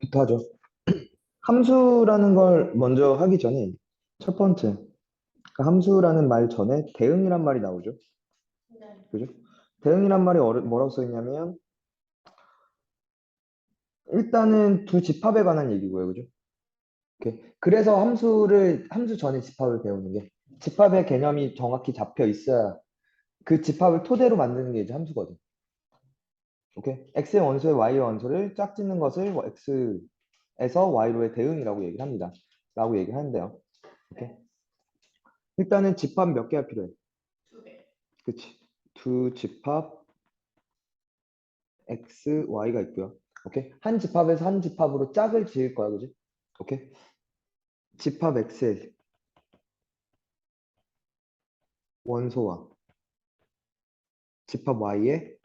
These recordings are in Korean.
부터 하죠. 함수라는 걸 먼저 하기 전에 첫 번째, 그 함수라는 말 전에 대응이란 말이 나오죠. 네. 그죠? 대응이란 말이 뭐라고 써 있냐면 일단은 두 집합에 관한 얘기고요. 그죠? 오케이. 그래서 함수 전에 집합을 배우는 게 집합의 개념이 정확히 잡혀 있어야 그 집합을 토대로 만드는 게 이제 함수거든. 오케이. x의 원소에 y의 원소를 짝짓는 것을 x에서 y로의 대응이라고 얘기를 합니다. 라고 얘기를 하는데요. 오케이. 네. 일단은 집합 몇 개가 필요해? 2개. 그치. 두 집합 x, y가 있고요. 오케이. 한 집합에서 한 집합으로 짝을 지을 거야. 그지? 오케이. 집합 x의 원소와 집합 y의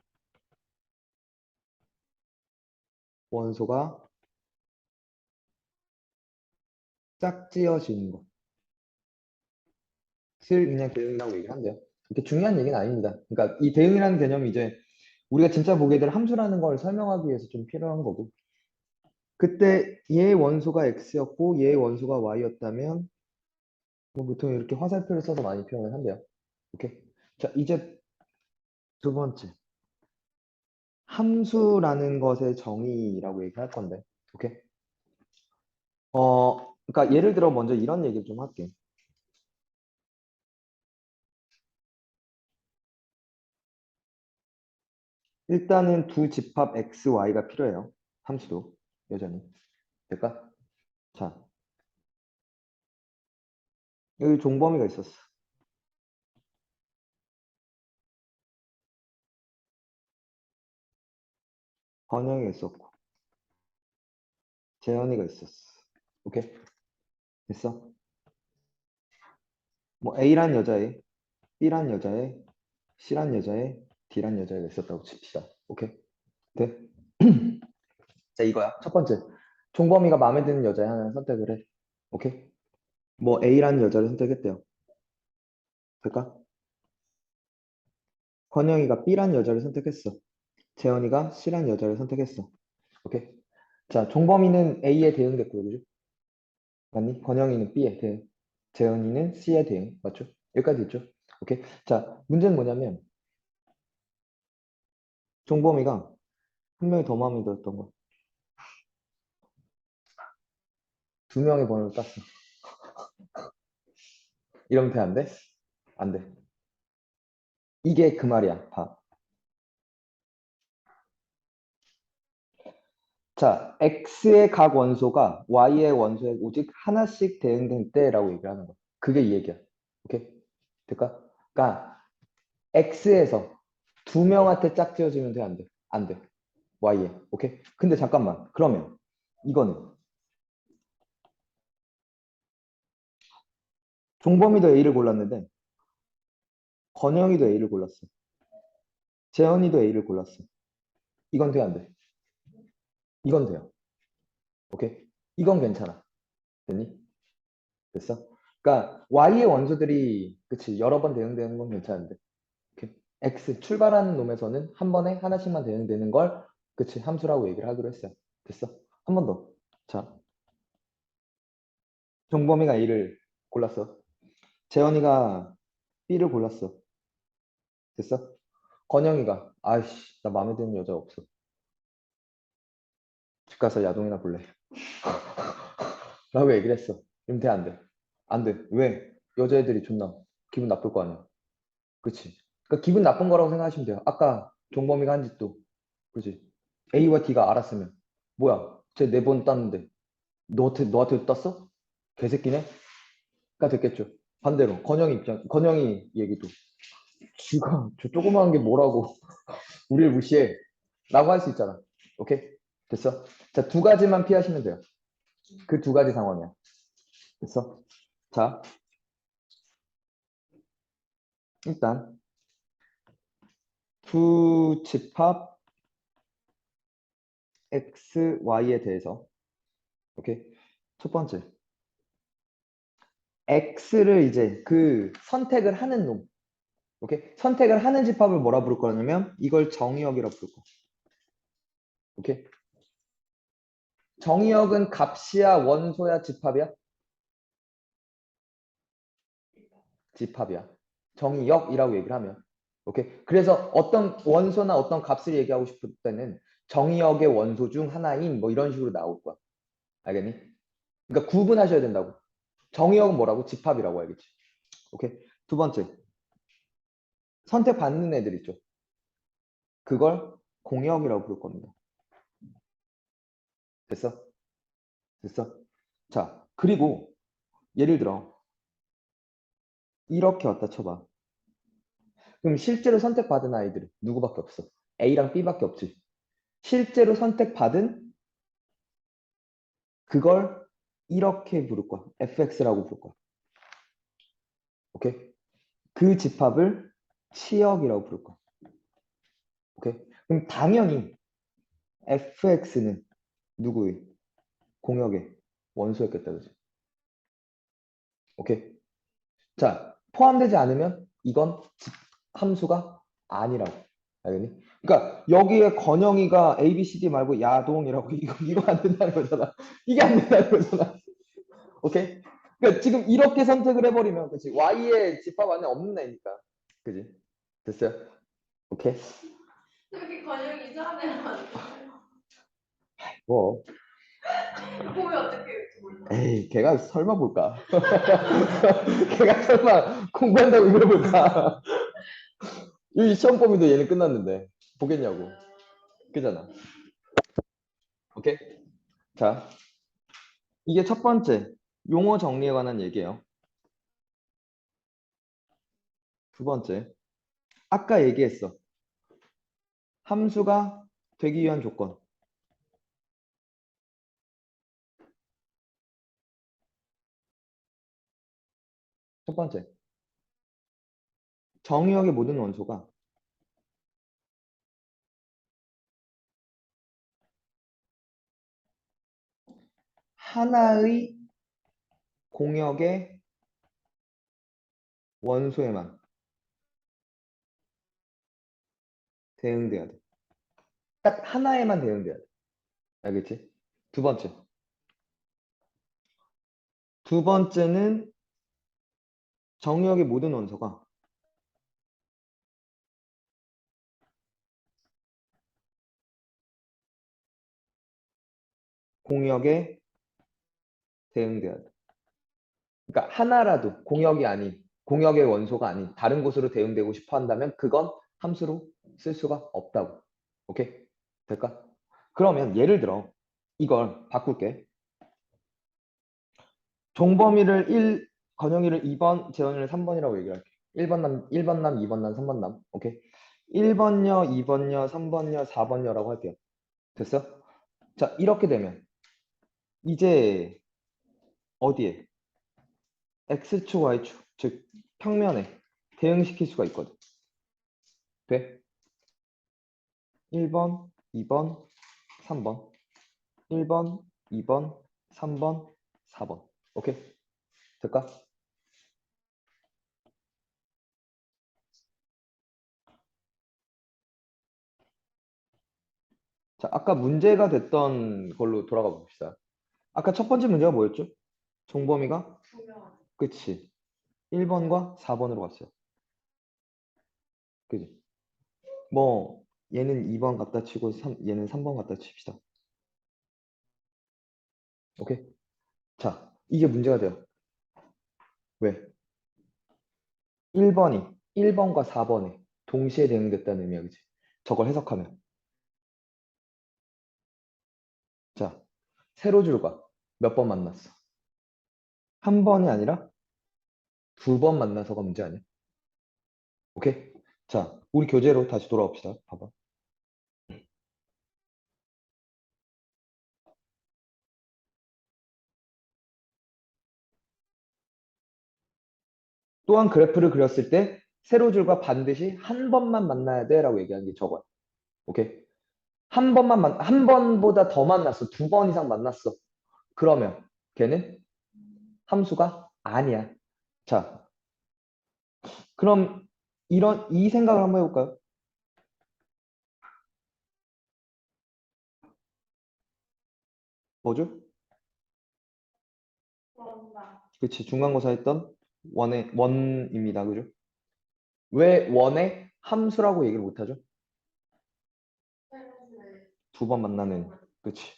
원소가 짝지어지는 것을 그냥 대응이라고 얘기를 한대요. 이렇게 중요한 얘기는 아닙니다. 그러니까 이 대응이라는 개념이 이제 우리가 진짜 보게 될 함수라는 걸 설명하기 위해서 좀 필요한 거고. 그때 얘의 원소가 x였고 얘의 원소가 y였다면 뭐 보통 이렇게 화살표를 써서 많이 표현을 한대요. 오케이. 자, 이제 두 번째. 함수라는 것의 정의라고 얘기할 건데. 오케이. 그러니까 예를 들어 먼저 이런 얘기를 좀 할게. 일단은 두 집합 x, y가 필요해요. 함수도 여전히. 될까? 자, 여기 종범위가 있었어. 번영이가 있었고, 재현이가 있었어. 오케이? 됐어? 뭐 A란 여자애, B란 여자애, C란 여자애, D란 여자애가 있었다고 칩시다. 오케이? 돼? 자, 이거야. 첫 번째. 종범이가 마음에 드는 여자애 하나 선택을 해. 오케이? 뭐 A라는 여자를 선택했대요. 될까? 건영이가 B란 여자를 선택했어. 재현이가 C란 여자를 선택했어. 오케이? 자, 종범이는 A에 대응됐고요. 그죠? 맞니? 건영이는 B에 대응. 재현이는 C에 대응. 맞죠? 여기까지 있죠? 오케이? 자, 문제는 뭐냐면 종범이가 한 명이 더 마음에 들었던 거. 두 명의 번호를 땄어. 이러면 돼, 안 돼? 안 돼. 이게 그 말이야. 봐. 자, x의 각 원소가 y의 원소에 오직 하나씩 대응될 때라고 얘기를 하는 거야. 그게 이 얘기야. 오케이? 될까? 그러니까 x에서 두 명한테 짝지어지면 돼, 안 돼? 안 돼. y에. 오케이? 근데 잠깐만. 그러면 이거는 종범이도 a를 골랐는데 건영이도 a를 골랐어. 재현이도 a를 골랐어. 이건 돼, 안 돼? 이건 돼요. 오케이? 이건 괜찮아. 됐니? 됐어? 그러니까 y의 원소들이 그치 여러 번 대응되는 건 괜찮은데 이렇게 x 출발하는 놈에서는 한 번에 하나씩만 대응되는 걸 그치 함수라고 얘기를 하기로 했어요. 됐어? 한 번 더. 자, 정범이가 A를 골랐어. 재현이가 B를 골랐어. 됐어? 건영이가 아이씨 나 마음에 드는 여자 없어. 집 가서 야동이나 볼래. 라고 얘기를 했어. 그럼 돼, 안 돼? 안 돼. 왜? 여자애들이 존나 기분 나쁠 거 아니야. 그치? 그러니까 기분 나쁜 거라고 생각하시면 돼요. 아까 종범이가 한 짓도 그치? A와 D가 알았으면 뭐야? 쟤 네 번 땄는데 너한테 땄어? 개새끼네? 가 됐겠죠. 반대로 건영이 얘기도 쥐가 저 조그마한 게 뭐라고 우리를 무시해 라고 할 수 있잖아. 오케이? 됐어? 자, 두 가지만 피하시면 돼요. 그 두 가지 상황이야. 됐어? 자, 일단 두 집합 x, y에 대해서 오케이? 첫 번째 x를 이제 그 선택을 하는 놈 오케이? 선택을 하는 집합을 뭐라 부를 거냐면 이걸 정의역이라고 부를 거. 오케이? 정의역은 값이야, 원소야, 집합이야? 집합이야. 정의역이라고 얘기를 하면. 오케이. 그래서 어떤 원소나 어떤 값을 얘기하고 싶을 때는 정의역의 원소 중 하나인 뭐 이런 식으로 나올 거야. 알겠니? 그러니까 구분하셔야 된다고. 정의역은 뭐라고? 집합이라고 알겠지? 오케이. 두 번째. 선택받는 애들 있죠. 그걸 공역이라고 부를 겁니다. 됐어? 됐어? 자, 그리고 예를 들어 이렇게 왔다 쳐봐. 그럼 실제로 선택받은 아이들은 누구밖에 없어? A랑 B밖에 없지. 실제로 선택받은 그걸 이렇게 부를 거야. fx라고 부를 거야. 오케이? 그 집합을 치역이라고 부를 거야. 오케이? 그럼 당연히 fx는 누구의? 공역의 원소였겠다. 그지? 오케이? 자, 포함되지 않으면 이건 함수가 아니라고. 알겠니? 그러니까 여기에 건영이가 A, B, C, D 말고 야동이라고 이거 안 된다는 거잖아. 이게 안 된다는 거잖아. 오케이? 그러니까 지금 이렇게 선택을 해버리면 그치? Y의 집합 안에 없는 애니까. 그지? 됐어요? 오케이? 저렇게 관련이 이상한 애는 아니에요. 뭐 보면 어떻게 이렇게 몰라? 에이 걔가 설마 볼까? 걔가 설마 공부한다고 이걸 볼까? 이 시험 범위도 얘는 끝났는데 보겠냐고. 그잖아. 오케이? 자, 이게 첫 번째 용어 정리에 관한 얘기예요. 두 번째, 아까 얘기했어. 함수가 되기 위한 조건. 첫 번째, 정의역의 모든 원소가 하나의 공역의 원소에만 대응돼야 돼. 딱 하나에만 대응돼야 돼. 알겠지? 두 번째. 두 번째는 정의역의 모든 원소가 공역에 대응돼야 돼. 그러니까 하나라도 공역이 아닌, 공역의 원소가 아닌 다른 곳으로 대응되고 싶어 한다면 그건 함수로 쓸 수가 없다고. 오케이? 될까? 그러면 예를 들어 이걸 바꿀게. 종범위를 1, 건영이를 2번, 재원이를 3번이라고 얘기할게. 1번 남, 1번 남, 2번 남, 3번 남. 오케이? 1번녀, 2번녀, 3번녀, 4번녀라고 할게요. 됐어? 자, 이렇게 되면 이제 어디에? X축, Y축, 즉 평면에 대응시킬 수가 있거든. 돼? 1번, 2번, 3번. 1번, 2번, 3번, 4번. 오케이? 될까? 자, 아까 문제가 됐던 걸로 돌아가 봅시다. 아까 첫 번째 문제가 뭐였죠? 종범위가? 분명. 그치. 1번과 4번으로 갔어요. 그지? 뭐, 얘는 2번 갖다 치고 얘는 3번 갖다 칩시다. 오케이? 자, 이게 문제가 돼요. 왜? 1번이 1번과 4번에 동시에 대응됐다는 의미야, 그지? 저걸 해석하면. 자, 세로줄과 몇 번 만났어? 한 번이 아니라 두 번 만나서가 문제 아니야? 오케이? 자, 우리 교재로 다시 돌아옵시다. 봐봐. 또한 그래프를 그렸을 때 세로줄과 반드시 한 번만 만나야 돼라고 얘기하는 게 저거야. 오케이? 한 번보다 더 만났어. 두 번 이상 만났어. 그러면 걔는 함수가 아니야. 자, 그럼 이 생각을 한번 해볼까요? 뭐죠? 원다. 그치, 중간고사 했던 원의 원입니다. 그죠? 왜 원의 함수라고 얘기를 못하죠? 두 번 만나는, 그치,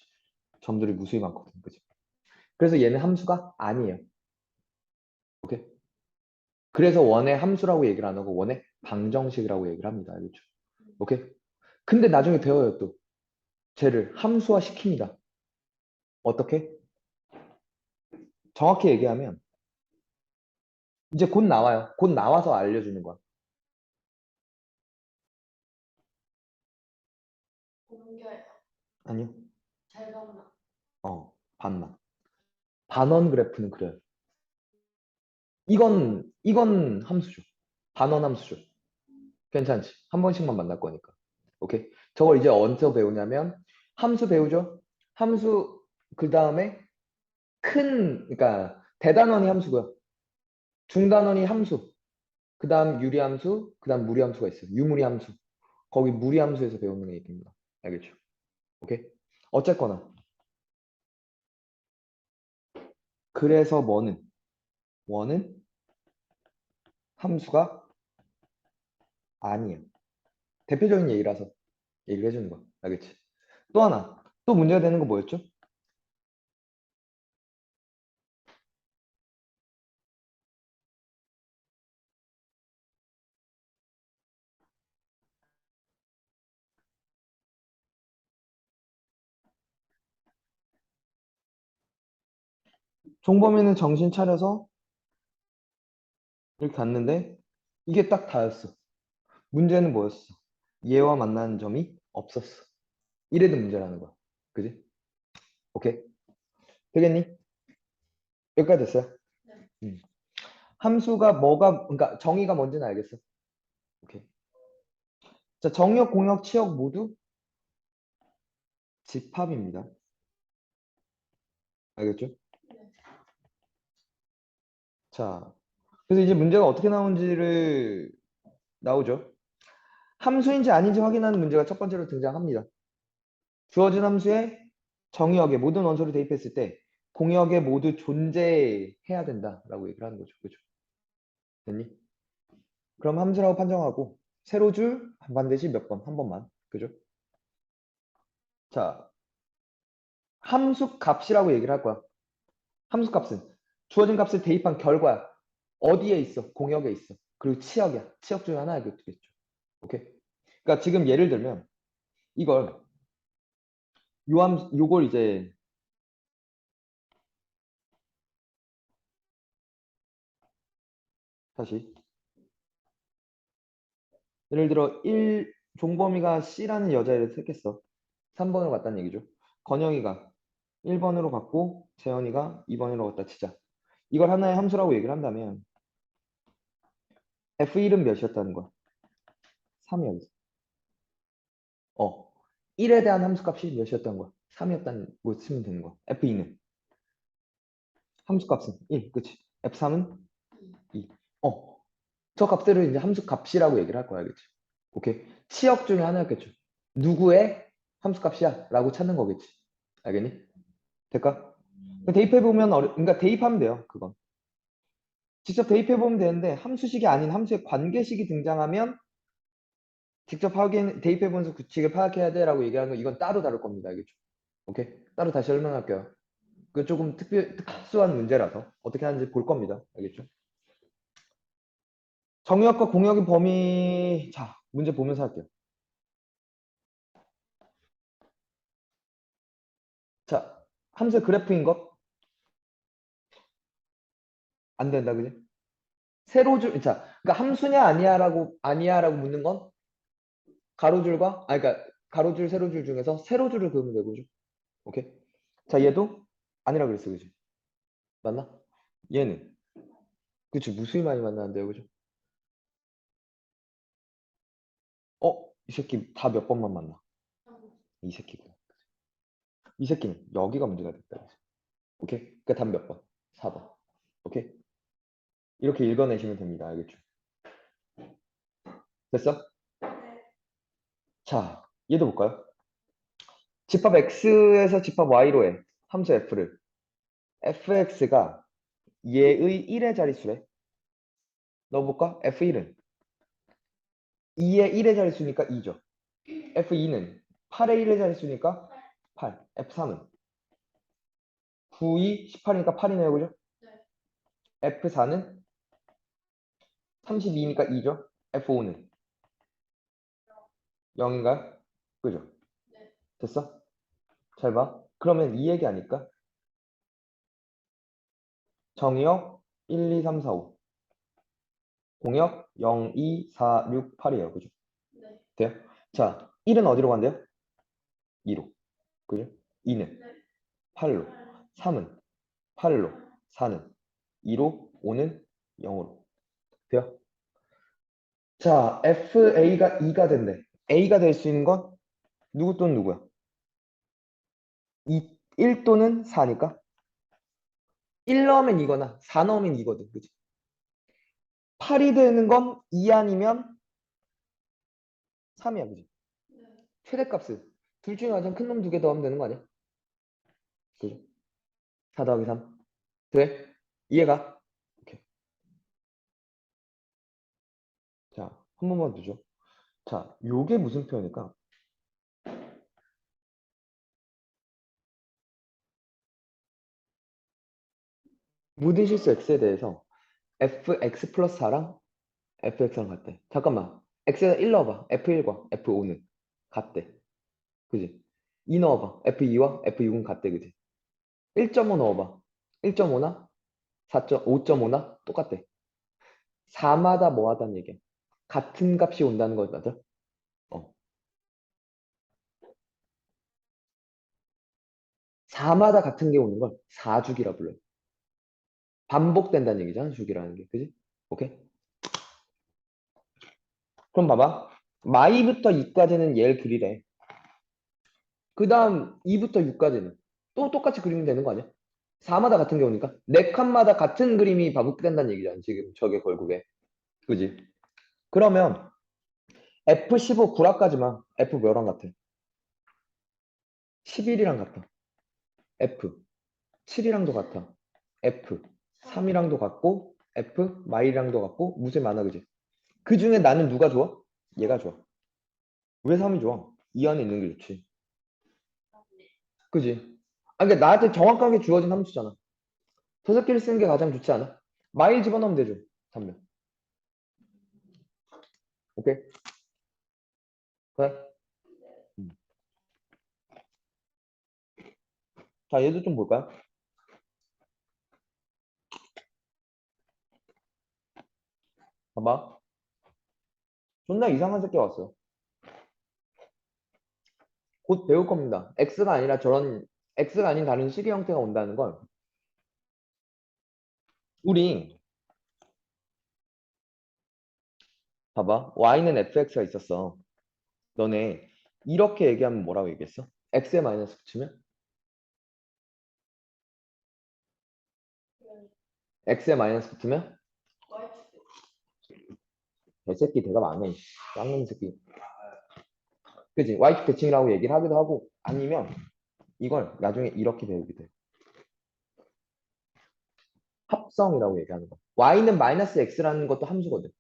점들이 무수히 많거든. 그치? 그래서 얘는 함수가 아니에요. 오케이? 그래서 원의 함수라고 얘기를 안 하고 원의 방정식이라고 얘기를 합니다. 알겠죠? 오케이? 근데 나중에 배워요, 또. 쟤를 함수화 시킵니다. 어떻게? 정확히 얘기하면 이제 곧 나와요. 곧 나와서 알려주는 거야. 공개요. 아니요. 절반만. 반만. 반원 그래프는 그래요. 이건 함수죠. 반원 함수죠. 괜찮지? 한 번씩만 만날 거니까. 오케이? 저걸 이제 언제 배우냐면 함수 배우죠? 함수 그 다음에 그러니까 대단원이 함수고요. 중단원이 함수. 그 다음 유리함수, 그 다음 무리함수가 있어요. 유무리함수. 거기 무리함수에서 배우는 얘기입니다. 알겠죠? 오케이? 어쨌거나 그래서 원은 함수가 아니에요. 대표적인 얘기라서 얘기를 해주는 거야. 알겠지? 또 하나. 또 문제가 되는 거 뭐였죠? 종범이는 정신 차려서 이렇게 갔는데 이게 딱 다였어. 문제는 뭐였어? 얘와 만나는 점이 없었어. 이래도 문제라는 거야. 그지? 오케이. 되겠니? 여기까지 됐어요? 네. 함수가 그러니까 정의가 뭔지는 알겠어. 오케이. 자, 정역, 공역, 치역 모두 집합입니다. 알겠죠? 네. 자, 그래서 이제 문제가 어떻게 나오는지를 나오죠. 함수인지 아닌지 확인하는 문제가 첫 번째로 등장합니다. 주어진 함수에 정의역에 모든 원소를 대입했을 때 공역에 모두 존재해야 된다라고 얘기를 하는 거죠. 그죠? 됐니? 그럼 함수라고 판정하고 세로줄 반드시 몇 번? 한 번만. 그죠? 자, 함수 값이라고 얘기를 할 거야. 함수 값은 주어진 값을 대입한 결과야. 어디에 있어? 공역에 있어. 그리고 치역이야. 치역 중에 하나겠죠. 오케이? 그러니까 지금 예를 들면 이걸 요걸 이제 다시 예를 들어 종범이가 C라는 여자애를 택했어. 3번으로 갔다는 얘기죠. 건영이가 1번으로 갔고 재현이가 2번으로 갔다 치자. 이걸 하나의 함수라고 얘기를 한다면 F1은 몇이었다는 거야? 3이었어. 1에 대한 함수값이 몇이었다는 거야? 3이었다는 거 쓰면 되는 거야. F2는 함수값은 1, 그치? F3은 2. 저 값들을 이제 함수값이라고 얘기를 할 거야, 알겠지? 오케이. 치역 중에 하나였겠죠. 누구의 함수값이야? 라고 찾는 거겠지. 알겠니? 될까? 대입해보면 그러니까 대입하면 돼요, 그건. 직접 대입해보면 되는데 함수식이 아닌 함수의 관계식이 등장하면 직접 대입해보면서 규칙을 파악해야 돼라고 얘기하는 거 이건 따로 다룰 겁니다. 알겠죠? 오케이? 따로 다시 설명할게요. 그 조금 특수한 문제라서 어떻게 하는지 볼 겁니다. 알겠죠? 정의역과 공역의 범위 자 문제 보면서 할게요. 자 함수의 그래프인 것 안 된다 그지? 세로줄 자 그러니까 함수냐 아니야라고 묻는 건 가로줄과 그러니까 가로줄 세로줄 중에서 세로줄을 그으면 되고 죠 오케이? 자 얘도 아니라 그랬어 그지? 맞나? 얘는 그치 무수히 많이 만나는데요 그죠? 이 새끼 다 몇 번만 만나 이 새끼구나 이 새끼는 여기가 문제가 됐다 그지? 오케이? 그러니까 답 몇 번? 4번 오케이? 이렇게 읽어내시면 됩니다 알겠죠? 됐어? 네. 자 얘도 볼까요? 집합 X에서 집합 Y로 해 함수 f를 fx가 얘의 1의 자릿수래. 넣어볼까? f1은 2의 1의 자릿수니까 2죠. f2는 8의 1의 자릿수니까 8. f3은 9, 2, 18이니까 8이네요. 그죠? f4는 32니까 2죠. f5는 0인가요? 그죠? 됐어? 잘 봐. 그러면 이 얘기 아닐까? 정의역 1, 2, 3, 4, 5. 공역 0, 2, 4, 6, 8이에요. 그죠? 돼요? 자, 1은 어디로 간대요? 2로. 그죠? 2는 8로. 3은 8로. 4는 2로. 5는 0으로. 돼요? 자, FA가 2가 된대. A가 될 수 있는 건 누구 또는 누구야? 1 또는 4니까 1 넣으면 이거나 4 넣으면 이거든. 그치? 8이 되는 건 2 아니면 3이야. 그지? 최대값을. 둘 중에 가장 큰 놈 두 개 더하면 되는 거 아니야? 그죠? 4 더하기 3. 돼? 이해가? 오케이. 자, 한 번만 보죠. 자, 요게 무슨 표현일까? 모든 실수 x에 대해서 fx 플러스 4랑 fx랑 같대. 잠깐만. x에다 1 넣어봐. f1과 f5는 같대. 그지? 2 넣어봐. f2와 f6은 같대. 그지? 1.5 넣어봐. 1.5나 5.5나 똑같대. 4마다 뭐 하다는 얘기야? 같은 값이 온다는 거 맞아? 어. 4마다 같은 게 오는 걸 4주기라 불러요. 반복된다는 얘기잖아, 주기라는 게. 그지? 오케이? 그럼 봐봐. 마이부터 2까지는 얘를 그리래. 그 다음 2부터 6까지는 또 똑같이 그리면 되는 거 아니야? 4마다 같은 게 오니까 4칸마다 같은 그림이 반복된다는 얘기잖아, 지금 저게 결국에. 그지? 그러면 F15 구라까지만 F 몇랑 같아? 11이랑 같아. F 7이랑도 같아. F 3이랑도 같고 F 마이랑도 같고 무슨 많아. 그지? 그 중에 나는 누가 좋아? 얘가 좋아. 왜 3이 좋아? 이 안에 있는 게 좋지. 그지? 아, 그러니까 나한테 정확하게 주어진 함수잖아. 저 새끼를 쓰는 게 가장 좋지 않아? 마일 집어넣으면 되죠. 3면. 오케이? 그래? 음. 자, 얘도 좀 볼까요? 봐봐. 존나 이상한 새끼 왔어. 곧 배울 겁니다. X가 아니라 저런, X가 아닌 다른 식의 형태가 온다는 걸. 우리, 봐봐. Y는 fx가 있었어. 너네, 이렇게 얘기하면 뭐라고 얘기했어? X에 마이너스 붙이면? X에 마이너스 붙으면? 개새끼 대답 안 해. 쌍놈 새끼. 그지? Y축 대칭이라고 얘기를 하기도 하고, 아니면 이걸 나중에 이렇게 배우기도 해. 합성이라고 얘기하는 거. Y는 마이너스 X라는 것도 함수거든.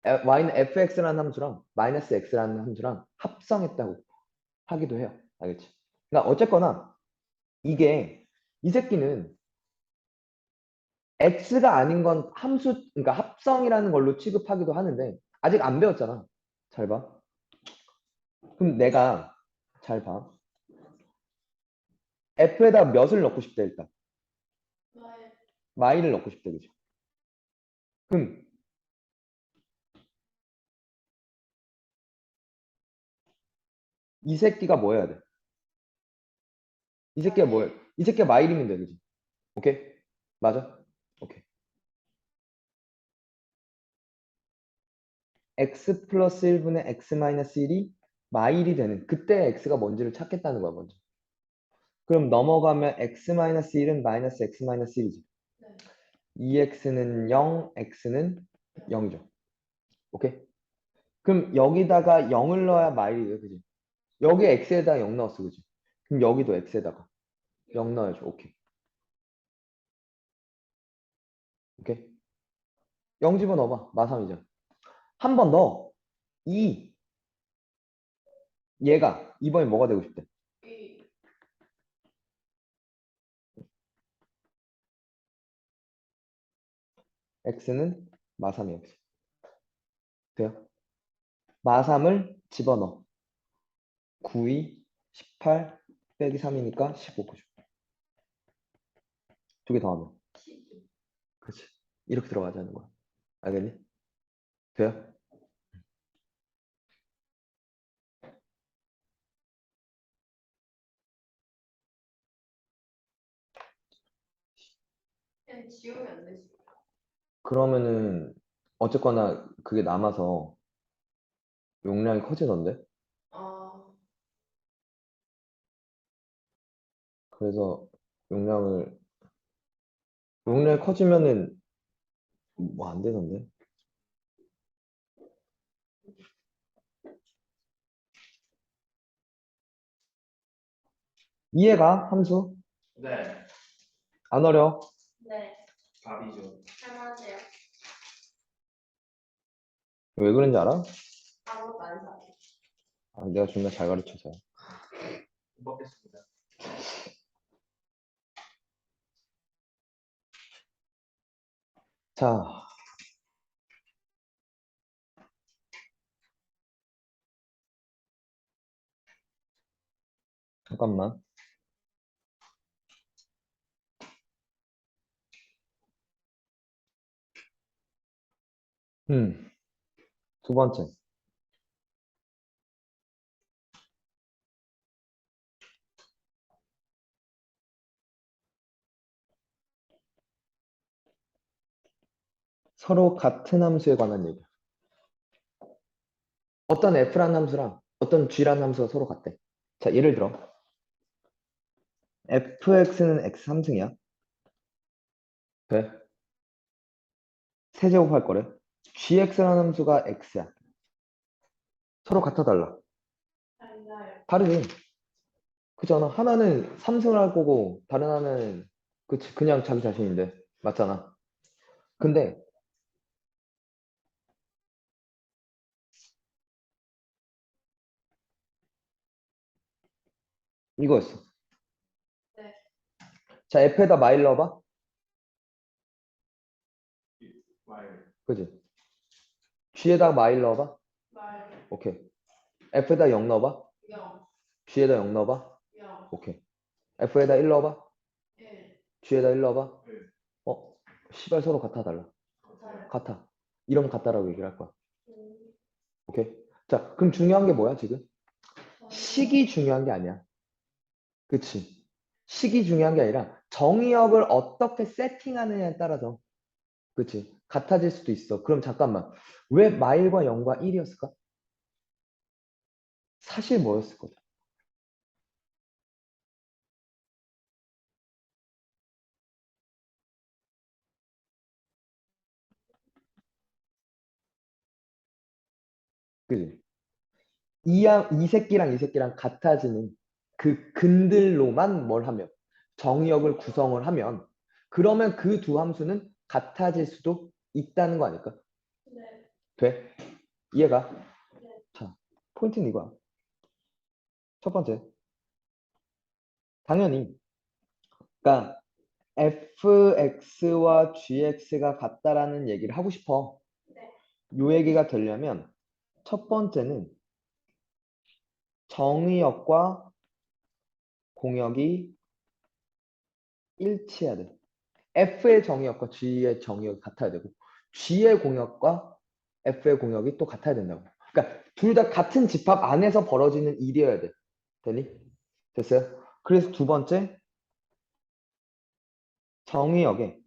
Y는 fx라는 함수랑 마이너스 x라는 함수랑 합성했다고 하기도 해요. 알겠지? 그러니까 어쨌거나 이게 이 새끼는 x가 아닌 건 함수, 그러니까 합성이라는 걸로 취급하기도 하는데 아직 안 배웠잖아. 잘 봐. 그럼 내가 잘 봐. f에다 몇을 넣고 싶대 일단. 마이를 넣고 싶대. 그죠? 그럼 이 새끼가 뭐 해야 돼? 이 새끼가 뭐야? 이 새끼가 마일이면 돼. 그지? 오케이? 맞아? 오케이. x 플러스 1분의 x 마이너스 1이 마일이 되는 그때 x가 뭔지를 찾겠다는 거야 먼저. 그럼 넘어가면 x 마이너스 1은 마이너스 x 마이너스 1이지. 2x는 0, x는 0이죠. 오케이? 그럼 여기다가 0을 넣어야 마일이 돼. 그지? 여기 x에다 0 넣었어. 그지? 그럼 여기도 x에다가 0 넣어야죠. 오케이. 오케이. 0 집어넣어봐. 마3이죠. 한 번 더. 2. 얘가 이번에 뭐가 되고 싶대? 이. x는 마3이 x. 돼요? 마3을 집어넣어. 9이 18 빼기 3이니까 15 보죠. 두 개 더하면. 12. 그렇지. 이렇게 들어가자는 거야. 알겠니? 돼요? 그냥 지우면 안 되지. 그러면은 어쨌거나 그게 남아서 용량이 커지던데? 어. 그래서 용량이 커지면은 뭐 안 되던데? 이해가? 함수? 네, 안 어려워? 네. 답이죠. 할만하세요. 왜 그런지 알아? 아무것도 안 사. 아, 내가 존나 잘 가르쳐서. 먹겠습니다. 자, 잠깐만. 두 번째. 서로 같은 함수에 관한 얘기. 어떤 f라는 함수랑 어떤 g라는 함수가 서로 같대. 자, 예를 들어 fx는 x 3승이야. 돼? 세제곱 할 거래. gx라는 함수가 x야. 서로 같아 달라. 달라요. 다르지. 그잖아. 하나는 3승을 할 거고 다른 하나는 그치 그냥 자기 자신인데 맞잖아. 근데 이거였어. 네. 자, f에다 마일 넣어봐. 말. 그지? g에다 마일 넣어봐. 말. 오케이. f에다 0 넣어봐. 0. g에다 0 넣어봐. 0. 오케이. f에다 1 넣어봐. 1. g에다 1 넣어봐. 네. 어? 시발 서로 같아 달라. 같아요. 같아. 이러면 같다라고 얘기를 할 거야. 음. 오케이? 자, 그럼 중요한 게 뭐야, 지금? 식이 중요한 게 아니야. 그치? 식이 중요한 게 아니라 정의역을 어떻게 세팅하느냐에 따라서 그치? 같아질 수도 있어. 그럼 잠깐만. 왜 마일과 0과 1이었을까? 사실 뭐였을 거죠? 그지? 이 새끼랑 이 새끼랑 같아지는 그 근들로만 뭘 하면 정의역을 구성을 하면 그러면 그 두 함수는 같아질 수도 있다는 거 아닐까? 네. 돼? 이해가? 네. 자, 포인트는 이거야. 첫 번째. 당연히 그러니까 fx와 gx가 같다라는 얘기를 하고 싶어. 네. 요 얘기가 되려면 첫 번째는 정의역과 공역이 일치해야 돼. f의 정의역과 g의 정의역이 같아야 되고 g의 공역과 f의 공역이 또 같아야 된다고. 그러니까 둘 다 같은 집합 안에서 벌어지는 일이어야 돼. 되니? 됐어요? 그래서 두 번째 정의역에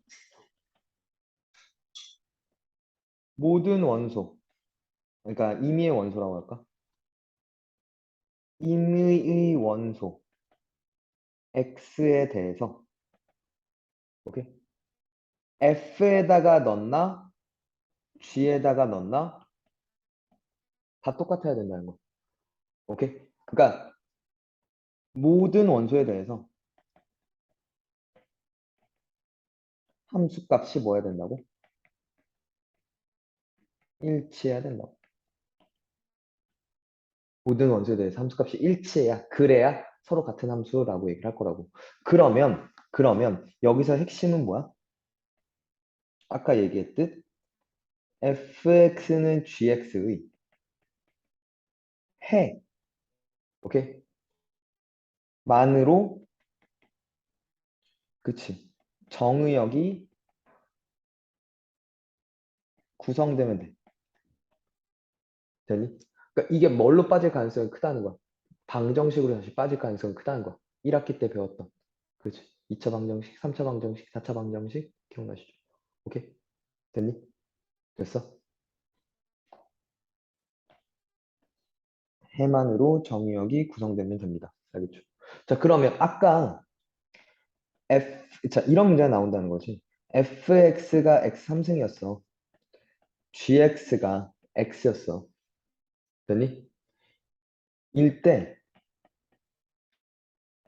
모든 원소 그러니까 임의의 원소라고 할까? 임의의 원소 x에 대해서 오케이? f에다가 넣나 g에다가 넣나 다 똑같아야 된다는 거. 오케이? 그러니까 모든 원소에 대해서 함수 값이 뭐 해야 된다고? 일치해야 된다고. 모든 원소에 대해서 함수 값이 일치해야, 그래야 서로 같은 함수라고 얘기를 할 거라고. 그러면 여기서 핵심은 뭐야? 아까 얘기했듯 fx는 gx의 해, 오케이? 만으로, 그치? 정의역이 구성되면 돼. 되니? 그러니까 이게 뭘로 빠질 가능성이 크다는 거야. 방정식으로 다시 빠질 가능성이 크다는 거야. 1학기 때 배웠던. 그치? 2차 방정식, 3차 방정식, 4차 방정식 기억나시죠? 오케이? 됐니? 됐어? 해만으로 정의역이 구성되면 됩니다. 알겠죠? 자, 그러면 아까 자, 이런 문제가 나온다는 거지. fx가 x3승이었어. gx가 x였어. 됐니? 일 때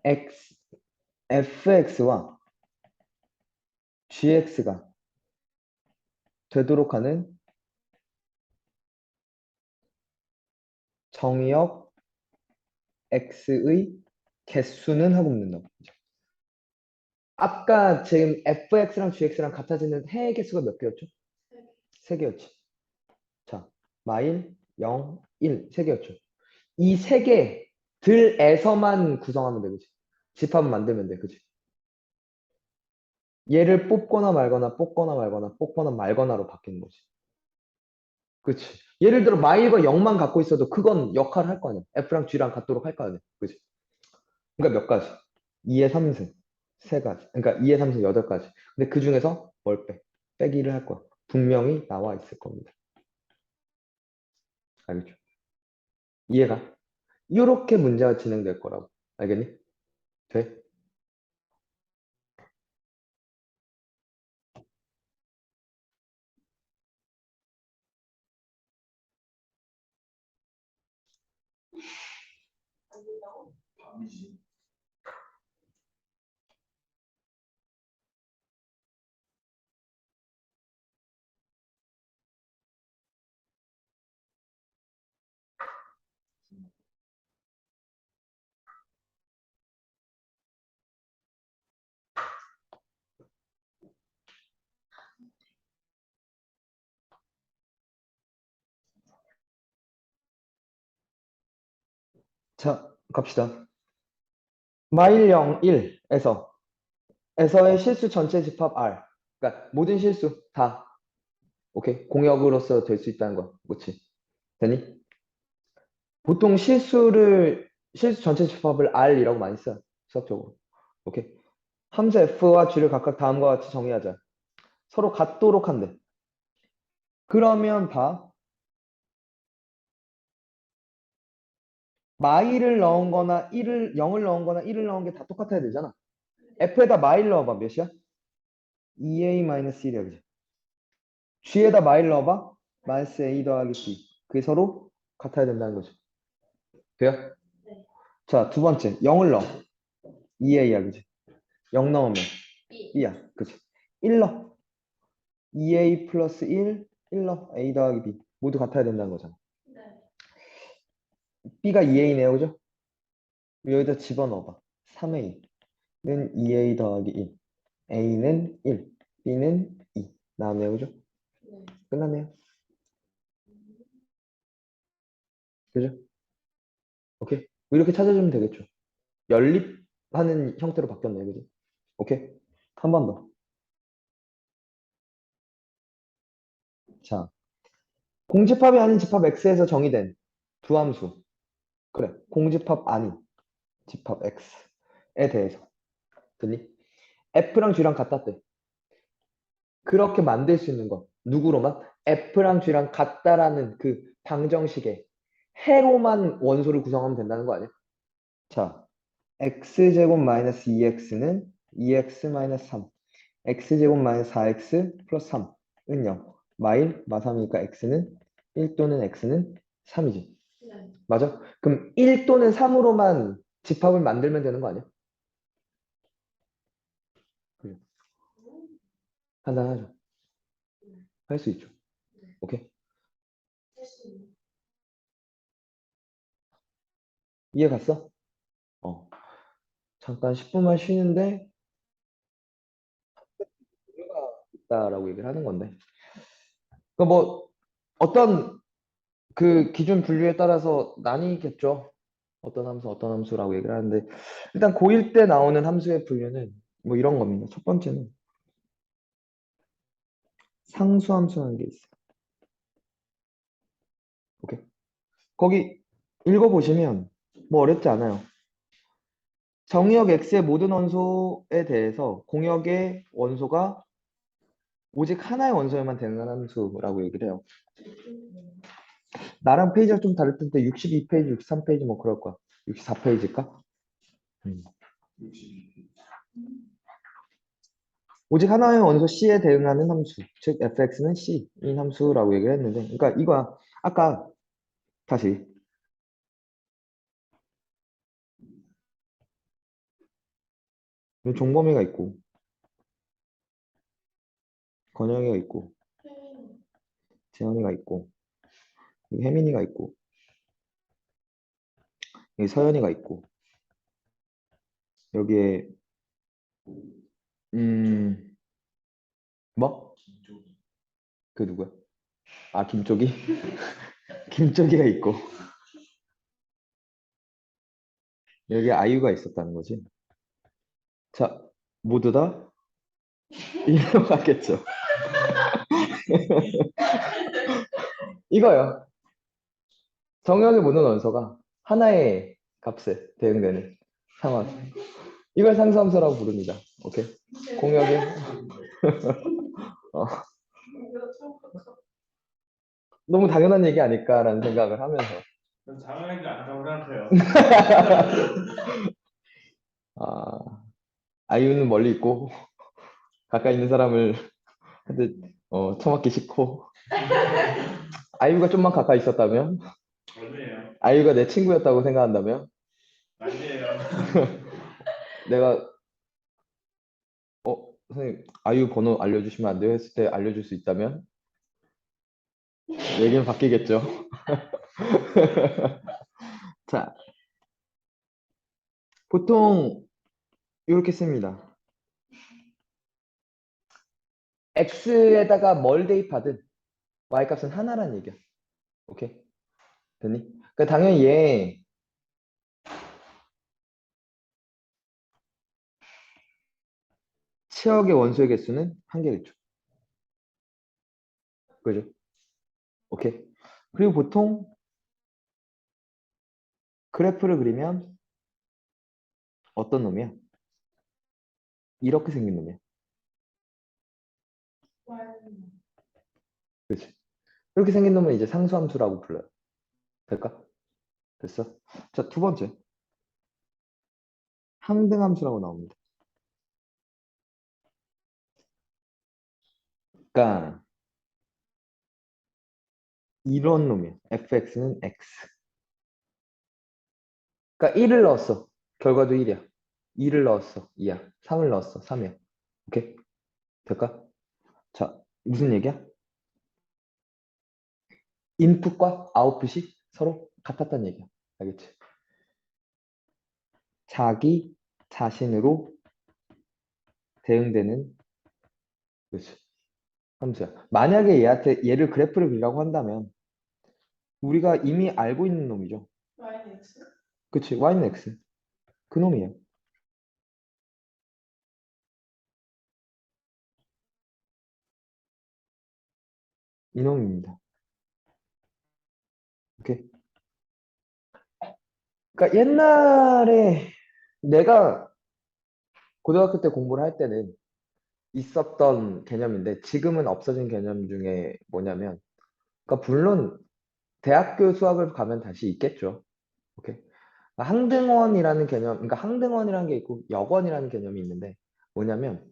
x, fx와 gx가 되도록 하는 정의역 x의 개수는 하고 묻는다고. 아까 지금 fx랑 gx랑 같아지는 해의 개수가 몇 개였죠? 세 개였지. 자, 마일, 0, 1, 세 개였죠. 이 세 개들에서만 구성하면 돼, 그지? 집합을 만들면 돼, 그지? 얘를 뽑거나 말거나 뽑거나 말거나 뽑거나 말거나로 바뀌는 거지. 그치? 예를 들어 마일과 0만 갖고 있어도 그건 역할을 할 거 아니야. F랑 G랑 같도록 할 거 아니야. 그치? 그러니까 몇 가지? 2의 3승, 세 가지. 그러니까 2의 3승 8가지. 근데 그 중에서 뭘 빼? 빼기를 할 거야. 분명히 나와 있을 겁니다. 알겠죠? 이해가? 이렇게 문제가 진행될 거라고. 알겠니? 돼? 안 된다고? 밤이지. 자, 갑시다. 마일 0, 1에서의 실수 전체 집합 R. 그러니까 모든 실수 다 오케이? 공역으로서 될 수 있다는 거. 그렇지? 되니? 보통 실수 전체 집합을 R이라고 많이 써요. 수학적으로. 오케이? 함수 F와 G를 각각 다음과 같이 정의하자. 서로 같도록 한대. 그러면 봐. 마일을 넣은 거나 0을 넣은 거나 1을 넣은 게 다 똑같아야 되잖아. F에다 마일 넣어봐. 몇이야? 2a-1이야. 그지? G에다 마일 넣어봐. 마이너스 a 더하기 b. 그게 서로 같아야 된다는 거죠. 돼요? 네. 자, 두 번째. 0을 넣어. 2a야. 그지? 0 넣으면 B. b야. 그지? 1 넣어. 2a 플러스 1 넣어. a 더하기 b. 모두 같아야 된다는 거잖아. 네. b가 2a네요. 그죠? 여기다 집어넣어봐. 3a는 2a 더하기 1. a는 1. b는 2. 나왔네요. 그죠? 네. 끝났네요. 그죠? 오케이? 이렇게 찾아주면 되겠죠. 연립하는 형태로 바뀌었네요. 그죠? 오케이? 한 번 더. 자, 공집합이 아닌 집합 X에서 정의된 두 함수. 그래, 공집합 아닌 집합 X에 대해서. 들리? F랑 G랑 같았대. 그렇게 만들 수 있는 거. 누구로만? F랑 G랑 같다라는 그 방정식의 해로만 원소를 구성하면 된다는 거 아니야? 자, X제곱 마이너스 2X는 2X 마이너스 3. X제곱 마이너스 4X 플러스 3은 0. 마일, 마삼이니까 X는 1 또는 X는 3이지. 네. 맞아? 그럼 1 또는 3으로만 집합을 만들면 되는 거 아니야? 그래. 판단하죠. 할 수 있죠. 오케이. 할수 이해 갔어? 어. 잠깐 10분만 쉬는데 이유가 있다라고 얘기를 하는 건데. 그 뭐 어떤 그 기준 분류에 따라서 나뉘겠죠. 어떤 함수라고 얘기를 하는데 일단 고1 때 나오는 함수의 분류는 뭐 이런 겁니다. 첫 번째는 상수함수라는 게 있어요. 오케이. 거기 읽어보시면 뭐 어렵지 않아요. 정의역 X의 모든 원소에 대해서 공역의 원소가 오직 하나의 원소에만 되는 함수라고 얘기를 해요. 나랑 페이지가 좀 다를 텐데 62페이지, 63페이지 뭐 그럴 거야. 64페이지일까? 62. 오직 하나의 원소 C에 대응하는 함수, 즉 fx는 C인 함수라고 얘기를 했는데, 그러니까 이거 아까 다시 종범위가 있고, 건영이가 있고, 재현이가 있고, 여기 혜민이가 있고, 여기 서연이가 있고, 여기에 뭐? 김쪽이. 그 누구야? 아 김쪽이? 김쪽이가 있고, 여기 아이유가 있었다는 거지. 자, 모두 다 이리로 가겠죠. 이거요. 정역의 모든 원소가 하나의 값에 대응되는 상황. 이걸 상수함수라고 부릅니다. 오케이. 공역의 어, 너무 당연한 얘기 아닐까라는 생각을 하면서 전 당연하지 않다고 생각해요. 아, 아이유는 멀리 있고 가까이 있는 사람을 한테 처맞기 싫고 아이유가 좀만 가까이 있었다면 아니에요. 아이유가 내 친구였다고 생각한다면 아니에요. 내가 선생님 아이유 번호 알려주시면 안 돼요? 했을 때 알려줄 수 있다면 얘기는 바뀌겠죠. 자, 보통 이렇게 씁니다. x에다가 뭘 대입하든 y값은 하나란 얘기야. 오케이? 됐니? 그러니까 당연히 얘 치역의 원소의 개수는 한 개겠죠. 그죠? 오케이. 그리고 보통 그래프를 그리면 어떤 놈이야? 이렇게 생긴 놈이야. 그렇지? 이렇게 생긴 놈은 이제 상수함수라고 불러요. 될까? 됐어? 자, 두 번째. 항등함수라고 나옵니다. 그러니까 이런 놈이야. fx는 x. 그러니까 1을 넣었어. 결과도 1이야. 2를 넣었어. 2야. 3을 넣었어. 3이야. 오케이? 될까? 자, 무슨 얘기야? 인풋과 아웃풋이 서로 같았다는 얘기야. 알겠지? 자기 자신으로 대응되는 그렇지. 함수야. 만약에 얘한테 얘를 그래프를 그리라고 한다면 우리가 이미 알고 있는 놈이죠. YX? 그치? y는 x. 그 놈이에요. 이 놈입니다. 오케이? 그러니까 옛날에 내가 고등학교 때 공부를 할 때는 있었던 개념인데 지금은 없어진 개념 중에 뭐냐면 그러니까 물론 대학교 수학을 가면 다시 있겠죠. 오케이. 항등원이라는 개념, 그러니까 항등원이라는 게 있고 역원이라는 개념이 있는데 뭐냐면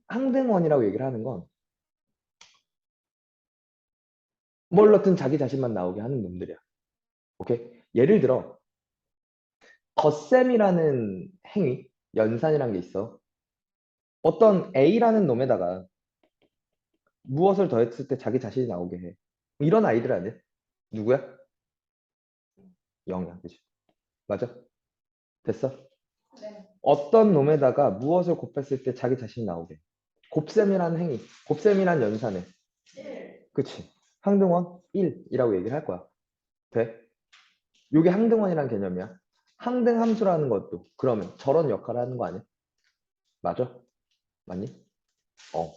항등원이라고 얘기를 하는 건 뭘 넣든 자기 자신만 나오게 하는 놈들이야. 오케이. 예를 들어 덧셈이라는 행위, 연산이라는 게 있어. 어떤 A라는 놈에다가 무엇을 더했을 때 자기 자신이 나오게 해. 이런 아이들 아니야? 누구야? 0이야. 그치? 맞아? 됐어? 네. 어떤 놈에다가 무엇을 곱했을 때 자기 자신이 나오게 해. 곱셈이라는 행위, 곱셈이란 연산에. 1. 그치? 항등원 1이라고 얘기를 할 거야. 돼? 이게 항등원이란 개념이야. 항등함수라는 것도 그러면 저런 역할을 하는 거 아니야? 맞아? 맞니? 어.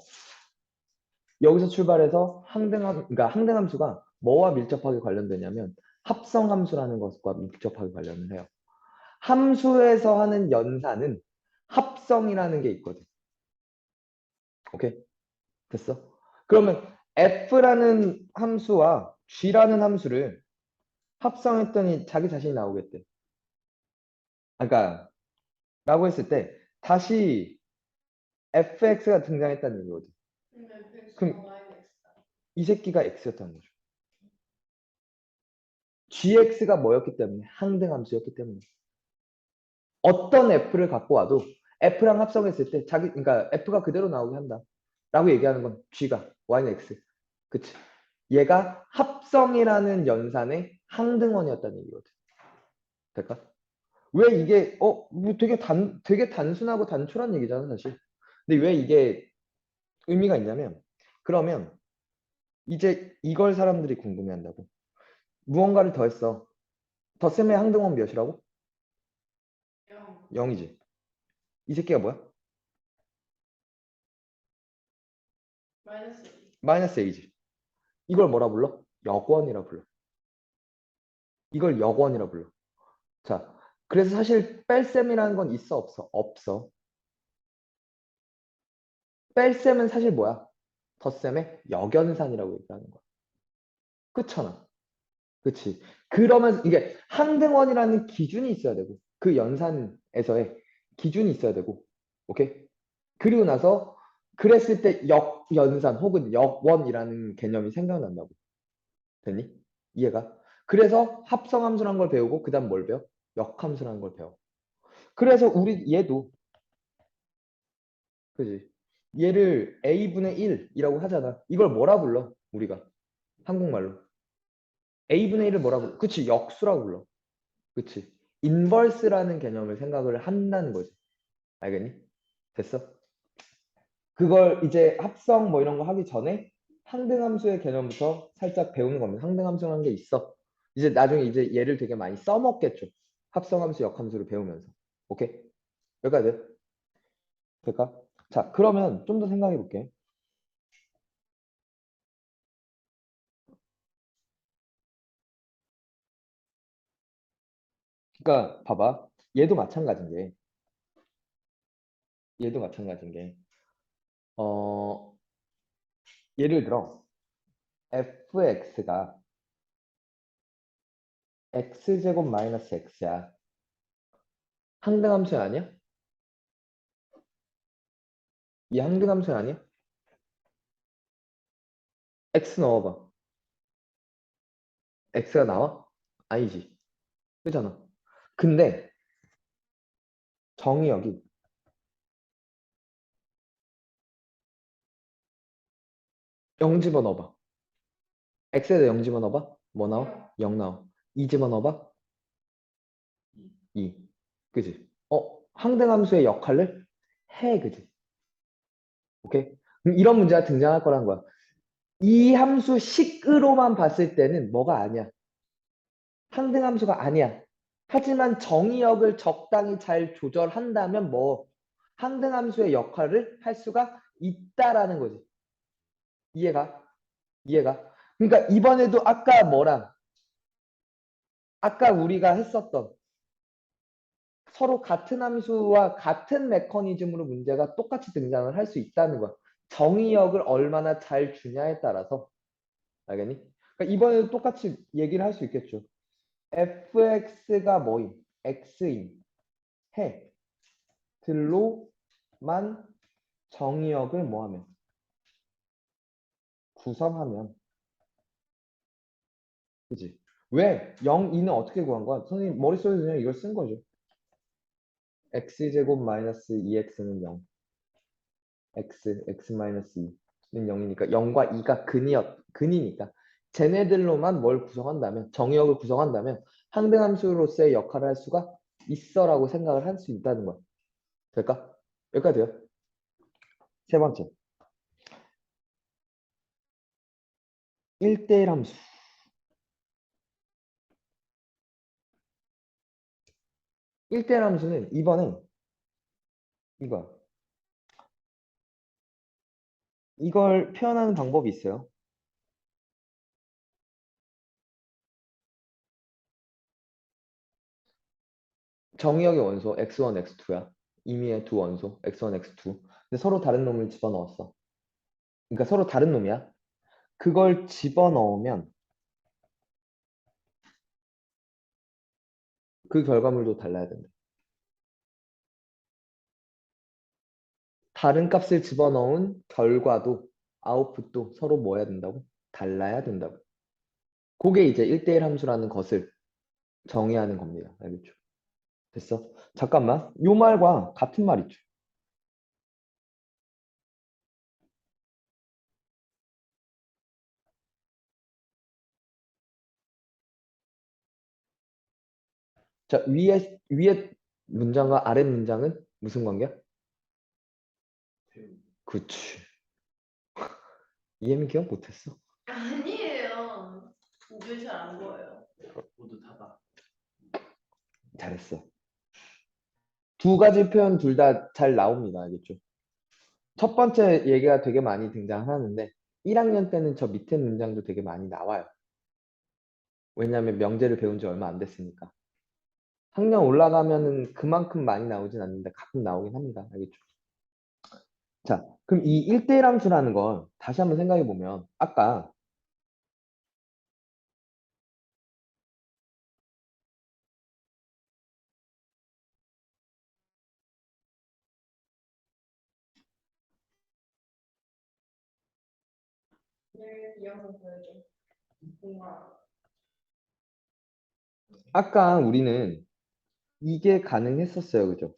여기서 출발해서 그러니까 항등함수가 뭐와 밀접하게 관련되냐면 합성함수라는 것과 밀접하게 관련을 해요. 함수에서 하는 연산은 합성이라는 게 있거든. 오케이? 됐어? 그러면 f라는 함수와 g라는 함수를 합성했더니 자기 자신이 나오겠대. 그러니까 라고 했을 때 다시 fx가 등장했다는 얘기거든. 그럼 이 새끼가 x였다는 거죠. gx가 뭐였기 때문에 항등함수였기 때문에 어떤 f를 갖고 와도 f랑 합성했을 때 그러니까 f가 그대로 나오게 한다. 라고 얘기하는 건 g가 y는 x. 그치? 얘가 합성이라는 연산의 항등원이었다는 얘기거든. 될까? 왜 이게 뭐 되게 단순하고 단촐한 얘기잖아 사실. 근데 왜 이게 의미가 있냐면 그러면 이제 이걸 사람들이 궁금해한다고. 무언가를 더했어. 덧셈의 항등원 몇이라고? 0. 0이지. 이 새끼가 뭐야? 마이너스 2. 마이너스 a지. 이걸 뭐라 불러? 역원이라 불러. 이걸 역원이라 불러. 자, 그래서 사실 뺄셈이라는 건 있어 없어? 없어. 뺄셈은 사실 뭐야? 덧셈의 역연산이라고 얘기하는 거야. 그렇잖아. 그치? 그러면 이게 항등원이라는 기준이 있어야 되고 그 연산에서의 기준이 있어야 되고 오케이? 그리고 나서 그랬을 때 역연산 혹은 역원이라는 개념이 생각난다고. 됐니? 이해가? 그래서 합성함수라는 걸 배우고 그 다음 뭘 배워? 역함수라는 걸 배워. 그래서 우리 얘도 그지? 얘를 a분의 1이라고 하잖아. 이걸 뭐라 불러? 우리가 한국말로 a분의 1을 뭐라 불러? 그치? 역수라고 불러. 그치? 인버스라는 개념을 생각을 한다는 거지. 알겠니? 됐어? 그걸 이제 합성 뭐 이런 거 하기 전에 항등함수의 개념부터 살짝 배우는 겁니다. 항등함수라는 게 있어. 이제 나중에 이제 얘를 되게 많이 써먹겠죠. 합성함수, 역함수를 배우면서. 오케이? 여기까지 돼? 될까? 자, 그러면 좀 더 생각해 볼게. 그러니까 봐봐. 얘도 마찬가지인 게, 얘도 마찬가지인 게, 어, 예를 들어 fx가 x제곱 마이너스 x야. 항등함수 아니야? 이 항등함수 아니야? x 넣어봐. x가 나와? 아니지. 그잖아. 근데 정의역이 0 집어넣어봐. x에다 0 집어넣어봐. 뭐 나와? 0 나와. 2 집어넣어봐. 2. 그지? 항등함수의 역할을 해. 그지? 오케이? 그럼 이런 문제가 등장할 거란 거야. 이 함수 식으로만 봤을 때는 뭐가 아니야? 항등함수가 아니야. 하지만 정의역을 적당히 잘 조절한다면 뭐 항등함수의 역할을 할 수가 있다라는 거지. 이해가? 이해가? 그러니까 이번에도 아까 뭐랑 아까 우리가 했었던 서로 같은 함수와 같은 메커니즘으로 문제가 똑같이 등장을 할 수 있다는 거야. 정의역을 얼마나 잘 주냐에 따라서. 알겠니? 그러니까 이번에도 똑같이 얘기를 할 수 있겠죠. fx가 뭐임? x임. 해. 들로만 정의역을 뭐하면? 구성하면. 그지? 왜? 0, 2는 어떻게 구한 거야? 선생님 머릿속에 그냥 이걸 쓴 거죠. x제곱 마이너스 2x는 0. x-2는 0이니까 0과 2가 근이니까 쟤네들로만 뭘 구성한다면 정의역을 구성한다면 항등함수로서의 역할을 할 수가 있어라고 생각을 할 수 있다는 거야. 될까? 여기까지 돼요. 세 번째 1대1 함수. 1대1 함수는 이번에 이거야. 이걸 표현하는 방법이 있어요. 정의역의 원소 x1, x2야. 임의의 두 원소 x1, x2. 근데 서로 다른 놈을 집어넣었어. 그러니까 서로 다른 놈이야. 그걸 집어넣으면 그 결과물도 달라야 된다. 다른 값을 집어넣은 결과도 아웃풋도 서로 뭐 해야 된다고? 달라야 된다고. 그게 이제 1대1 함수라는 것을 정의하는 겁니다. 알겠죠? 됐어? 잠깐만. 요 말과 같은 말 있죠. 자, 위에 문장과 아래 문장은 무슨 관계야? 그치. 이해는 기억 못했어. 아니에요. 왜 잘 안 보여요? 모두 다다. 잘했어. 두 가지 표현 둘 다 잘 나옵니다. 알겠죠? 첫 번째 얘기가 되게 많이 등장하는데 1학년 때는 저 밑에 문장도 되게 많이 나와요. 왜냐하면 명제를 배운 지 얼마 안 됐으니까. 학년 올라가면은 그만큼 많이 나오진 않는데 가끔 나오긴 합니다. 알겠죠? 자, 그럼 이 1대1 함수라는 걸 다시 한번 생각해 보면 아까 네, 이 영상 보여줘. 뭔가 아까 우리는 이게 가능했었어요. 그죠?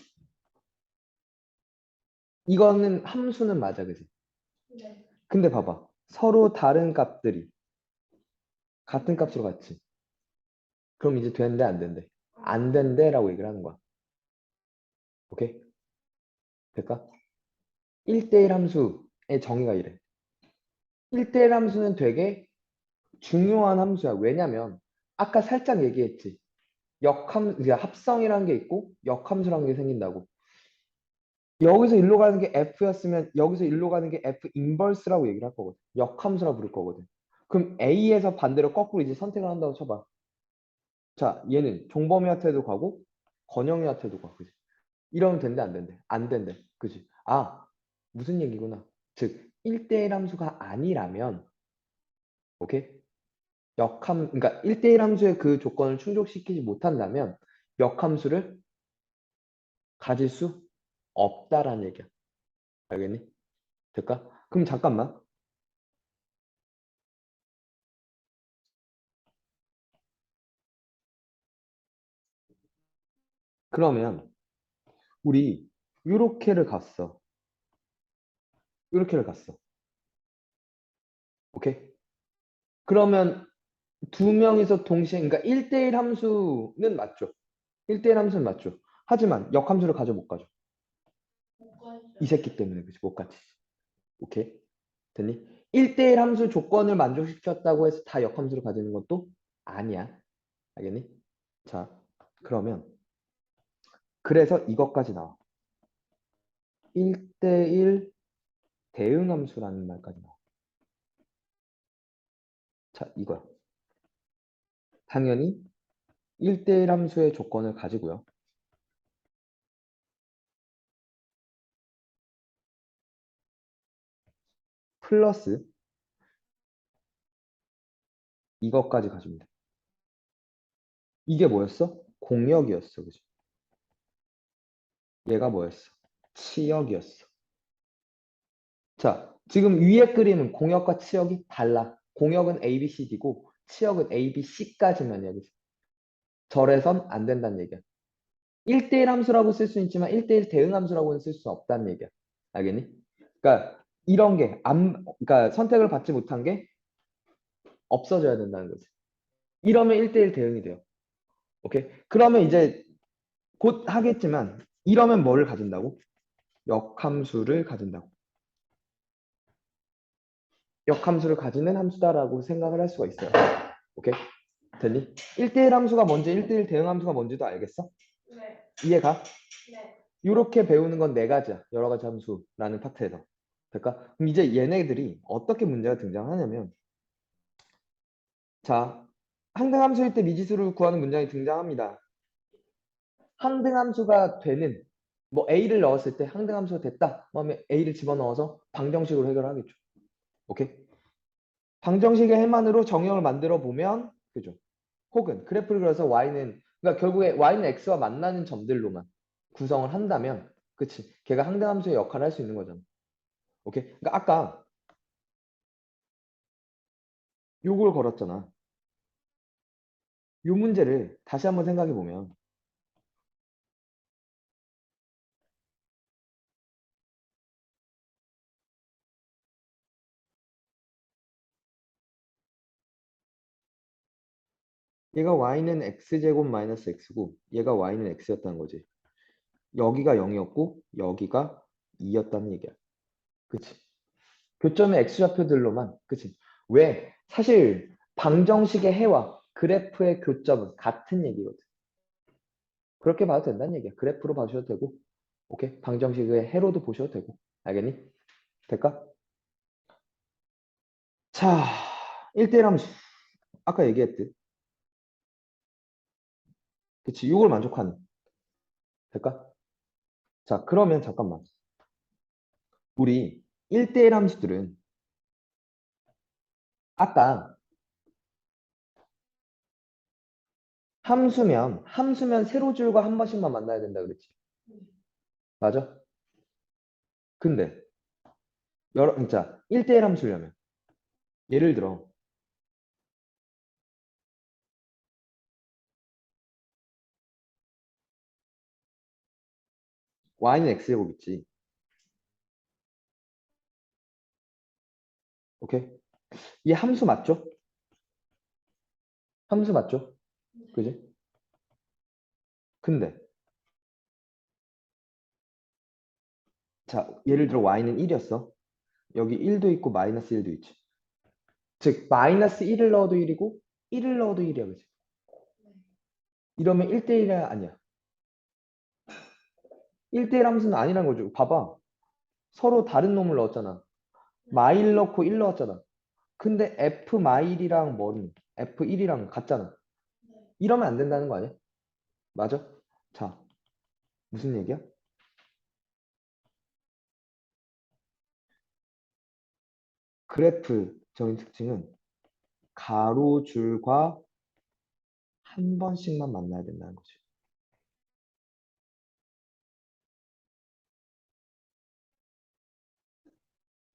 이거는 함수는 맞아. 그지? 네. 근데 봐봐. 서로 다른 값들이 같은 값으로 같이. 그럼 이제 된대 안 된대? 안 된대라고 얘기를 하는 거야. 오케이? 될까? 1대1 함수의 정의가 이래. 1대1 함수는 되게 중요한 함수야. 왜냐면 아까 살짝 얘기했지. 그러니까 합성이라는 게 있고 역함수라는 게 생긴다고. 여기서 일로 가는 게 F였으면 여기서 일로 가는 게 F 인버스라고 얘기를 할 거거든. 역함수라 부를 거거든. 그럼 A에서 반대로 거꾸로 이제 선택을 한다고 쳐봐. 자, 얘는 종범이한테도 가고 건영이한테도 가. 그지? 이러면 된대 안 된대? 안 된대. 그지? 아, 무슨 얘기구나. 즉 1대1 함수가 아니라면 오케이? 그러니까 1대1 함수의 그 조건을 충족시키지 못한다면 역함수를 가질 수 없다라는 얘기야. 알겠니? 될까? 그럼 잠깐만. 그러면 우리 요렇게를 갔어. 요렇게를 갔어. 오케이? 그러면 두 명이서 동시에 그러니까 1대1 함수는 맞죠. 1대1 함수는 맞죠. 하지만 역함수를 가져 못 가죠. 못 가죠. 이 새끼 때문에 그치 못 같이. 오케이? 됐니? 1대1 함수 조건을 만족시켰다고 해서 다 역함수를 가지는 것도 아니야. 알겠니? 자, 그러면 그래서 이것까지 나와. 1대1 대응함수라는 말까지 나와. 자, 이거야. 당연히 1대1 함수의 조건을 가지고요. 플러스 이것까지 가지면 돼. 이게 뭐였어? 공역이었어. 그지? 얘가 뭐였어? 치역이었어. 자, 지금 위에 그림은 공역과 치역이 달라. 공역은 A, B, C, D고 치역은 A, B, C까지만 여기서. 절에선 안 된다는 얘기야. 1대1 함수라고 쓸 수 있지만 1대1 대응 함수라고는 쓸 수 없다는 얘기야. 알겠니? 그러니까 이런 게 그러니까 선택을 받지 못한 게 없어져야 된다는 거지. 이러면 1대1 대응이 돼요. 오케이? 그러면 이제 곧 하겠지만 이러면 뭐를 가진다고? 역함수를 가진다고. 역함수를 가지는 함수다라고 생각을 할 수가 있어요. 오케이? 됐니? 1대1 함수가 뭔지 1대1 대응 함수가 뭔지도 알겠어? 네. 이해가? 네. 이렇게 배우는 건 네 가지야. 여러 가지 함수라는 파트에서. 될까? 그럼 이제 얘네들이 어떻게 문제가 등장하냐면 자, 항등함수일 때 미지수를 구하는 문장이 등장합니다. 항등함수가 되는 뭐 a를 넣었을 때 항등함수가 됐다. 그러면 a를 집어넣어서 방정식으로 해결하겠죠. 오케이? 방정식의 해만으로 정형을 만들어 보면 그죠? 혹은 그래프를 그려서 y는 그러니까 결국에 y는 x와 만나는 점들로만 구성을 한다면 그치? 걔가 항등함수의 역할을 할 수 있는 거잖아. 오케이? 그러니까 아까 요걸 걸었잖아. 요 문제를 다시 한번 생각해 보면 얘가 y는 x제곱 마이너스 x고 얘가 y는 x였다는 거지. 여기가 0이었고 여기가 2였다는 얘기야. 그치? 교점의 x좌표들로만 그치? 왜? 사실 방정식의 해와 그래프의 교점은 같은 얘기거든. 그렇게 봐도 된다는 얘기야. 그래프로 봐주셔도 되고 오케이? 방정식의 해로도 보셔도 되고 알겠니? 될까? 자, 1대1 함수 아까 얘기했듯 그치? 이걸 만족하는 될까? 자, 그러면 잠깐만 우리 1대1 함수들은 아까 함수면 세로줄과 한 번씩만 만나야 된다 그랬지. 맞아? 근데 진짜 1대1 함수려면 예를 들어 y는 x제곱 있지. 오케이? 이 함수 맞죠? 함수 맞죠? 그지? 근데 자, 예를 들어 y는 1이었어. 여기 1도 있고 마이너스 1도 있지. 즉 마이너스 1을 넣어도 1이고 1을 넣어도 1이야. 그지? 이러면 1대1이 아니야. 1대1 함수는 아니란 거죠. 봐봐. 서로 다른 놈을 넣었잖아. 마일 넣고 1 넣었잖아. 근데 f 마일이랑 뭐니? f1이랑 같잖아. 이러면 안 된다는 거 아니야? 맞아? 자, 무슨 얘기야? 그래프적인 특징은 가로줄과 한 번씩만 만나야 된다는 거지.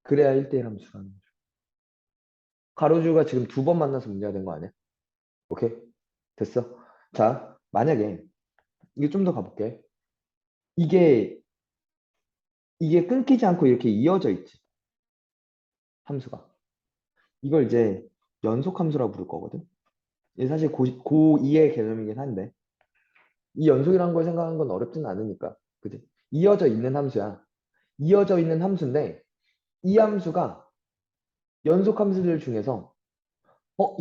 그래야 1대1 함수가 하는 거죠. 가로줄과 지금 두 번 만나서 문제가 된 거 아니야? 오케이? 됐어? 자, 만약에 이게 좀 더 가볼게. 이게 끊기지 않고 이렇게 이어져 있지. 함수가. 이걸 이제 연속 함수라고 부를 거거든. 이게 사실 고2의 개념이긴 한데 이 연속이라는 걸 생각하는 건 어렵지는 않으니까. 그지? 이어져 있는 함수야. 이어져 있는 함수인데 이 함수가 연속 함수들 중에서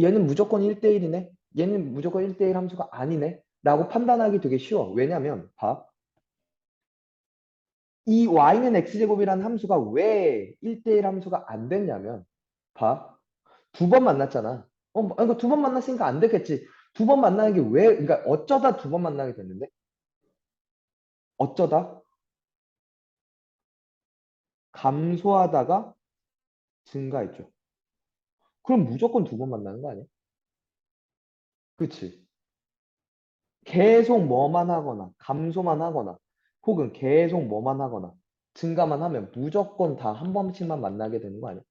얘는 무조건 1대1이네? 얘는 무조건 1대1 함수가 아니네? 라고 판단하기 되게 쉬워. 왜냐면 봐. 이 y는 x제곱이라는 함수가 왜 1대1 함수가 안 됐냐면 봐. 두 번 만났잖아. 이거 두 번 만났으니까 안 됐겠지. 두 번 만나는 게 왜, 그러니까 어쩌다 두 번 만나게 됐는데? 어쩌다 감소하다가 증가했죠. 그럼 무조건 두 번 만나는 거 아니야? 그치? 계속 뭐만 하거나 감소만 하거나 혹은 계속 뭐만 하거나 증가만 하면 무조건 다 한 번씩만 만나게 되는 거 아니야?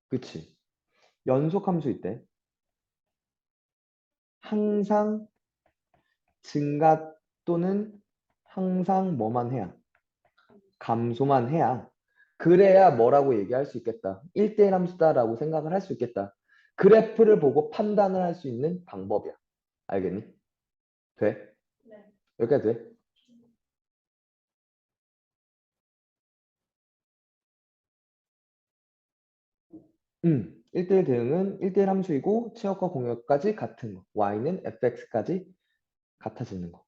그치? 연속 함수일 때 항상 증가 또는 항상 뭐만 해야 감소만 해야 그래야 뭐라고 얘기할 수 있겠다. 1대1 함수다라고 생각을 할 수 있겠다. 그래프를 보고 판단을 할 수 있는 방법이야. 알겠니? 돼? 네. 여기까지 돼? 음. 1대1 대응은 1대1 함수이고 치역과 공역까지 같은 거. y는 fx까지 같아지는 거.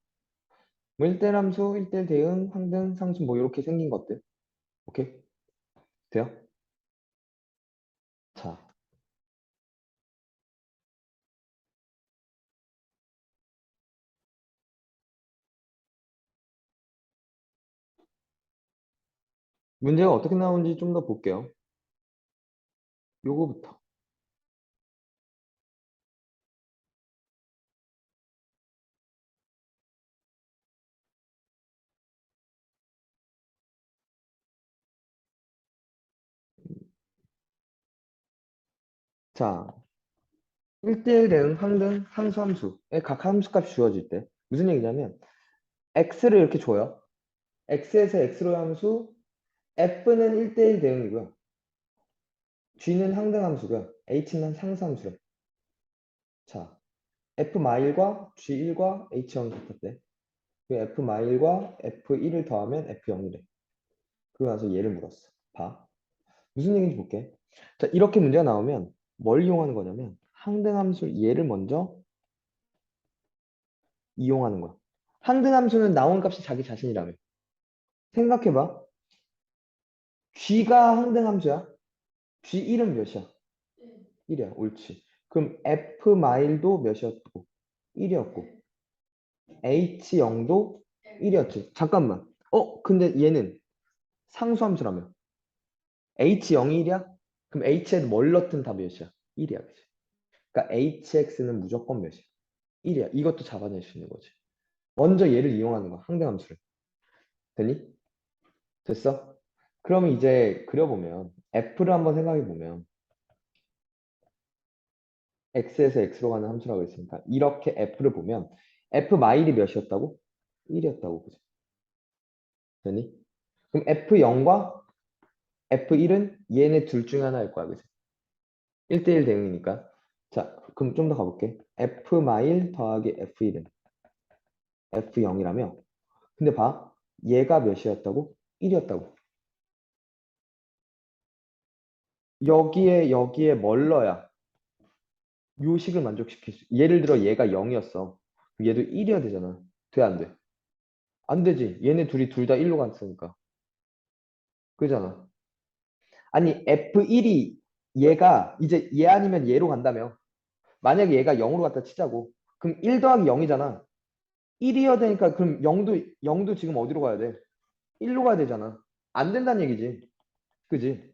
뭐 1대1 함수, 1대1 대응, 항등, 상수 뭐 이렇게 생긴 것들. 오케이? 돼요? 자, 문제가 어떻게 나오는지 좀 더 볼게요. 요거부터. 자, 1대1 대응, 항등, 상수 함수의 각 함수값이 주어질 때 무슨 얘기냐면 x를 이렇게 줘요. x에서 x로의 함수 f는 1대1 대응이고요. g는 항등 함수고요. h는 상수 함수래. 자, f-1과 g1과 h0이 같았대. 그 f-1과 f1을 더하면 f0이래. 그러고 나서 얘를 물었어. 봐. 무슨 얘기인지 볼게. 자, 이렇게 문제가 나오면 뭘 이용하는 거냐면 항등함수 얘를 먼저 이용하는 거야. 항등함수는 나온 값이 자기 자신이라며. 생각해봐. G가 항등함수야. G1은 몇이야? 1이야. 옳지. 그럼 F 마일도 몇이었고? 1이었고. H0도 1이었지. 잠깐만. 근데 얘는 상수함수라며. H0이 1이야? 그럼 H에도 뭘 넣든 다 몇이야? 1이야. 그치? 그러니까 HX는 무조건 몇이야? 1이야. 이것도 잡아낼 수 있는 거지. 먼저 얘를 이용하는 거야. 항등함수를. 되니? 됐어? 그러면 이제 그려보면 F를 한번 생각해 보면 X에서 X로 가는 함수라고 했으니까 이렇게 F를 보면 F 마일이 몇이었다고? 1이었다고 보죠. 되니? 그럼 F0과 F1은 얘네 둘 중에 하나일 거야. 그지? 1대1 대응이니까. 자, 그럼 좀 더 가볼게. F 마일 더하기 F1은 F0이라며. 근데 봐. 얘가 몇이었다고? 1이었다고. 여기에 뭘 넣어야 요식을 만족시킬 수. 예를 들어 얘가 0이었어. 얘도 1이어야 되잖아. 돼, 안 돼? 안 되지. 얘네 둘 다 1로 갔으니까. 그잖아. 아니, F1이 얘가 이제 얘 아니면 얘로 간다며. 만약에 얘가 0으로 갔다 치자고. 그럼 1 더하기 0이잖아. 1이어야 되니까 그럼 0도 지금 어디로 가야 돼? 1로 가야 되잖아. 안 된다는 얘기지. 그지?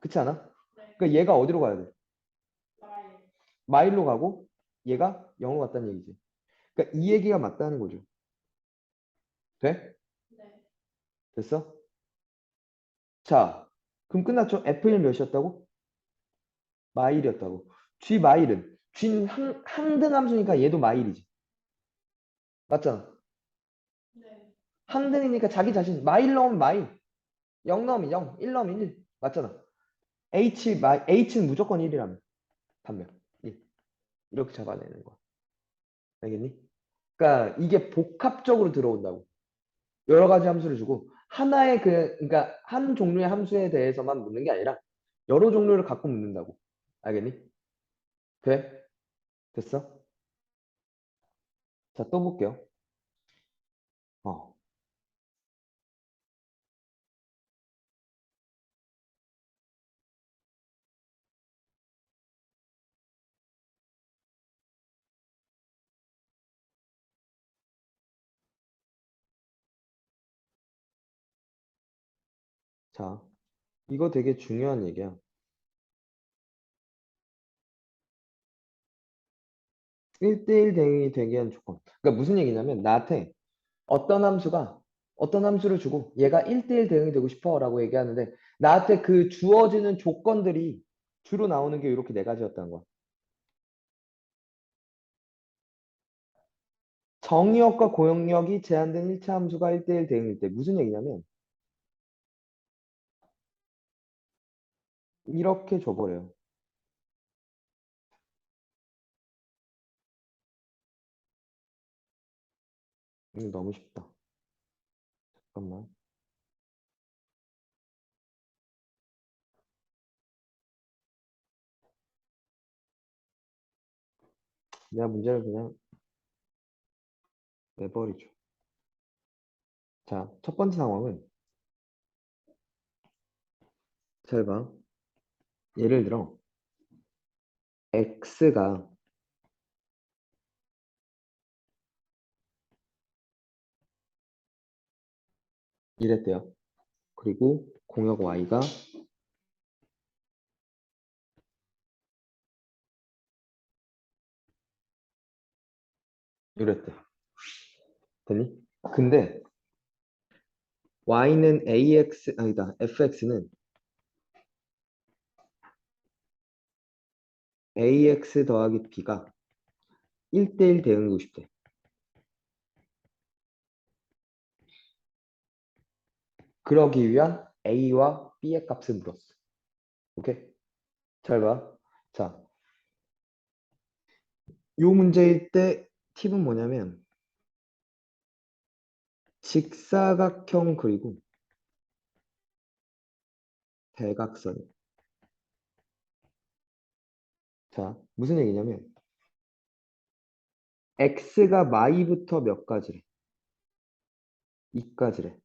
그렇지 않아? 네. 그러니까 얘가 어디로 가야 돼? 마일. 마일로 가고 얘가 0으로 갔다는 얘기지. 그러니까 이 얘기가 맞다는 거죠. 돼? 네. 됐어? 자, 그럼 끝났죠? F1 몇이었다고? 마일이었다고. G 마일은 G는 항등 함수니까 얘도 마일이지. 맞잖아. 네. 항등이니까 자기 자신 마일 넣으면 마일, 0 넣으면 0, 1 넣으면 1. 맞잖아. H는 무조건 1이라면 반면 1. 이렇게 잡아내는 거야. 알겠니? 그러니까 이게 복합적으로 들어온다고. 여러 가지 함수를 주고 하나의 그러니까 한 종류의 함수에 대해서만 묻는 게 아니라 여러 종류를 갖고 묻는다고. 알겠니? 돼? 됐어? 자, 또 볼게요. 어. 자, 이거 되게 중요한 얘기야. 1대1 대응이 되게 위한 조건. 그러니까 무슨 얘기냐면 나한테 어떤 함수가 어떤 함수를 주고 얘가 1대1 대응이 되고 싶어라고 얘기하는데 나한테 그 주어지는 조건들이 주로 나오는 게 이렇게 네 가지였다는 거야. 정의역과 고역력이 제한된 1차 함수가 1대1 대응일 때 무슨 얘기냐면 이렇게 줘버려요. 이거 너무 쉽다. 잠깐만. 내가 문제를 그냥 내버리죠. 자, 첫 번째 상황은 잘 봐. 예를 들어 x가 이랬대요. 그리고 공역 y가 이랬대. 되니? 근데 y는 ax 아니다. fx는 ax 더하기 b가 1대1 대응이고 싶대. 그러기 위한 a와 b의 값을 물었어. 오케이? 잘 봐. 자, 요 문제일 때 팁은 뭐냐면 직사각형 그리고 대각선. 자, 무슨 얘기냐면 x가 마이부터 몇 가지래? 2가지래.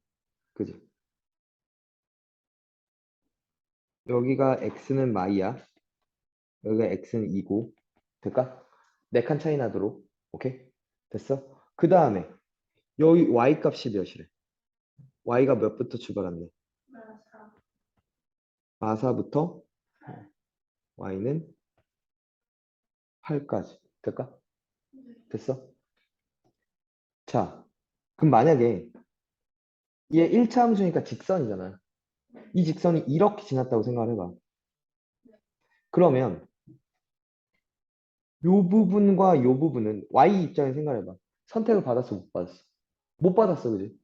그지? 여기가 x는 마이야. 여기가 x는 2고. 될까? 4칸 차이 나도록. 오케이? 됐어? 그 다음에 여기 y 값이 몇이래? y가 몇부터 출발한대? 맞아. 마사부터 y는 8까지. 될까? 됐어? 자, 그럼 만약에 얘 1차 함수니까 직선이잖아. 이 직선이 이렇게 지났다고 생각을 해봐. 그러면 요 부분과 요 부분은 y 입장에 생각해봐. 선택을 받았어, 못 받았어? 못 받았어, 그지?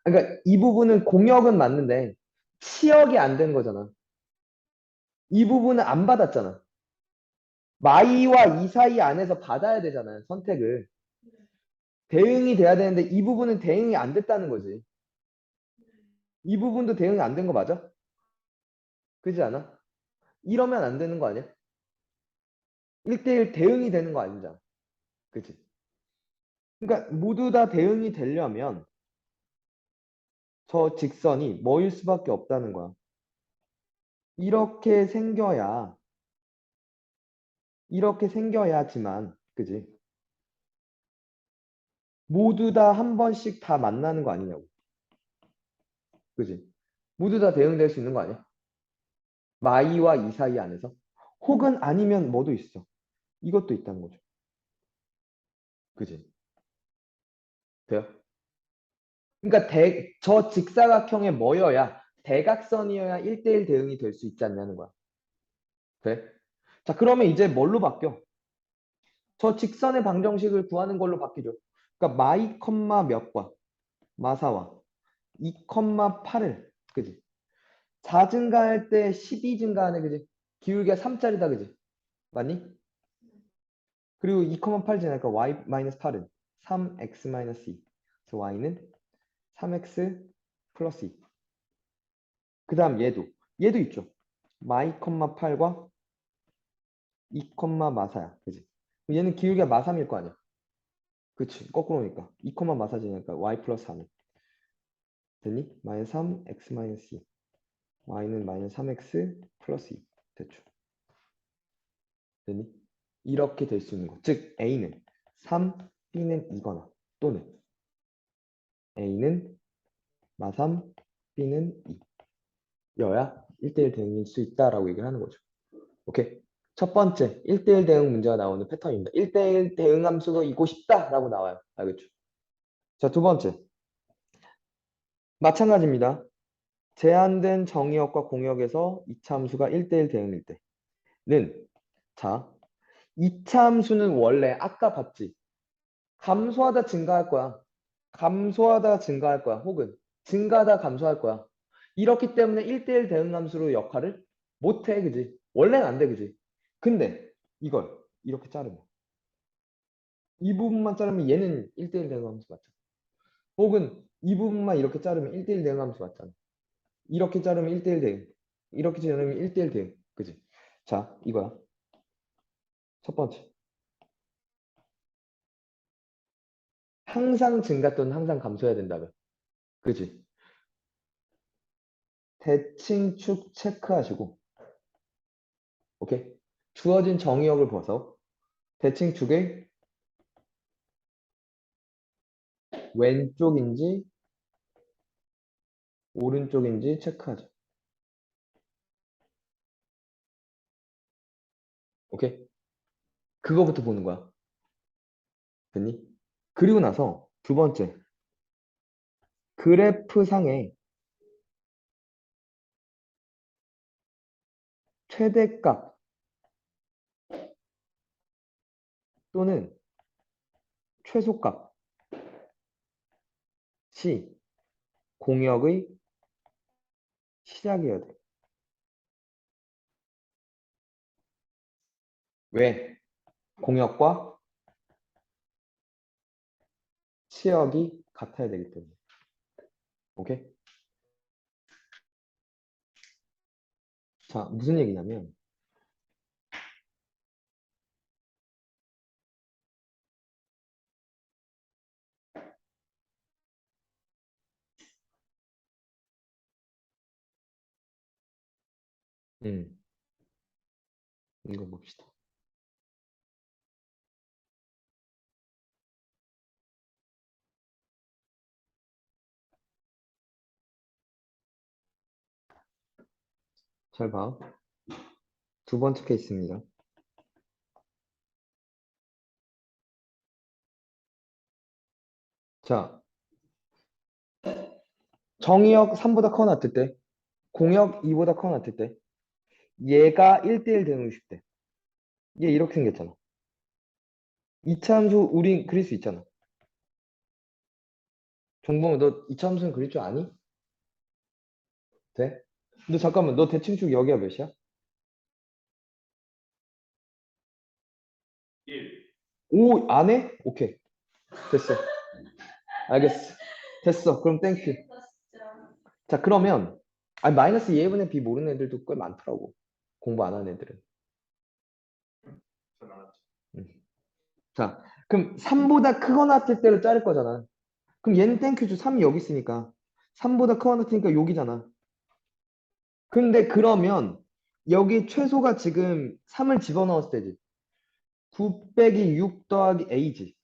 그러니까 이 부분은 공역은 맞는데 치역이 안 된 거잖아. 이 부분은 안 받았잖아. 마이와 이 사이 안에서 받아야 되잖아요, 선택을. 대응이 돼야 되는데 이 부분은 대응이 안 됐다는 거지. 이 부분도 대응이 안 된 거 맞아? 그지 않아? 이러면 안 되는 거 아니야? 1대1 대응이 되는 거 아니잖아. 그치? 그러니까 모두 다 대응이 되려면 저 직선이 뭐일 수밖에 없다는 거야. 이렇게 생겨야, 이렇게 생겨야지만, 그지? 모두 다 한 번씩 다 만나는 거 아니냐고. 그지? 모두 다 대응될 수 있는 거 아니야? 마이와 이 사이 안에서. 혹은 아니면 뭐도 있어. 이것도 있다는 거죠. 그지? 돼요? 그러니까 저 직사각형에 뭐여야 대각선이어야 1대1 대응이 될 수 있지 않냐는 거야. 돼? 자, 그러면 이제 뭘로 바뀌어? 저 직선의 방정식을 구하는 걸로 바뀌죠. 그러니까 마이 컴마 몇과 마사와 2 컴마 8을 그지? 4 증가할 때 12 증가하네 그지? 기울기가 3짜리다 그지? 맞니? 그리고 2 컴마 8 지나니까 y 마이너스 8은 3x 마이너스 2. 그래서 y는 3x 플러스 2. 그 다음 얘도 있죠. 마이 컴마 8과 2 컴마 마사야. 그지? 얘는 기울기가 마삼일 거 아니야. 그치? 거꾸로니까 2 컴마 마사지니까 y 플러스 3. 됐니? 마이너스 3, x 마이너스 2. y는 마이너스 3x 플러스 2. 됐죠? 됐니? 이렇게 될 수 있는 거. 즉 a는 3, b는 2거나 또는 a는 마3, b는 2. 여야 1대1 대응일 수 있다라고 얘기를 하는 거죠. 오케이? 첫 번째, 1대1 대응 문제가 나오는 패턴입니다. 1대1 대응 함수도 이고 싶다라고 나와요. 알겠죠? 자, 두 번째. 마찬가지입니다. 제한된 정의역과 공역에서 2차 함수가 1대1 대응일 때는 자, 2차 함수는 원래 아까 봤지? 감소하다 증가할 거야. 감소하다 증가할 거야. 혹은 증가하다 감소할 거야. 이렇기 때문에 1대1 대응 함수로 역할을 못해, 그지? 원래는 안 돼, 그지? 근데 이걸 이렇게 자르면 이 부분만 자르면 얘는 1대1 대응함수 맞잖아. 혹은 이 부분만 이렇게 자르면 1대1 대응함수 맞잖아. 이렇게 자르면 1대1 대응. 이렇게 자르면 1대1 대응. 그지? 자, 이거야. 첫 번째. 항상 증가 또는 항상 감소해야 된다면. 그지? 대칭축 체크하시고, 오케이? 주어진 정의역을 벗어 대칭축의 왼쪽인지 오른쪽인지 체크하자. 오케이? 그거부터 보는 거야. 됐니? 그리고 나서 두 번째. 그래프 상에 최대값 또는 최소값이 공역의 시작이어야 돼. 왜? 공역과 치역이 같아야 되기 때문에. 오케이? 자, 무슨 얘기냐면 음, 이거 봅시다. 잘 봐. 두 번째 케이스입니다. 자, 정의역 3보다 커 놨을 때, 공역 2보다 커 놨을 때, 얘가 1대1 대응을 쉽대. 얘 이렇게 생겼잖아. 이차함수 우린 그릴 수 있잖아. 정봉, 너 이차함수는 그릴 줄 아니? 돼? 너 잠깐만, 너 대칭축 여기가 몇이야? 1. 5 안 해? 오케이. 됐어. 알겠어. 됐어. 그럼 땡큐. 진짜. 자, 그러면 아니 마이너스 2분의 b 모르는 애들도 꽤 많더라고. 공부 안 하는 애들은. 전 알았죠. 음. 자, 그럼 3보다 크거나 같을 때로 자를 거잖아. 그럼 얘는 땡큐죠. 3이 여기 있으니까. 3보다 크거나 같으니까 여기잖아. 근데 그러면 여기 최소가 지금 3을 집어넣었을 때지. 9 빼기 6 더하기 a지.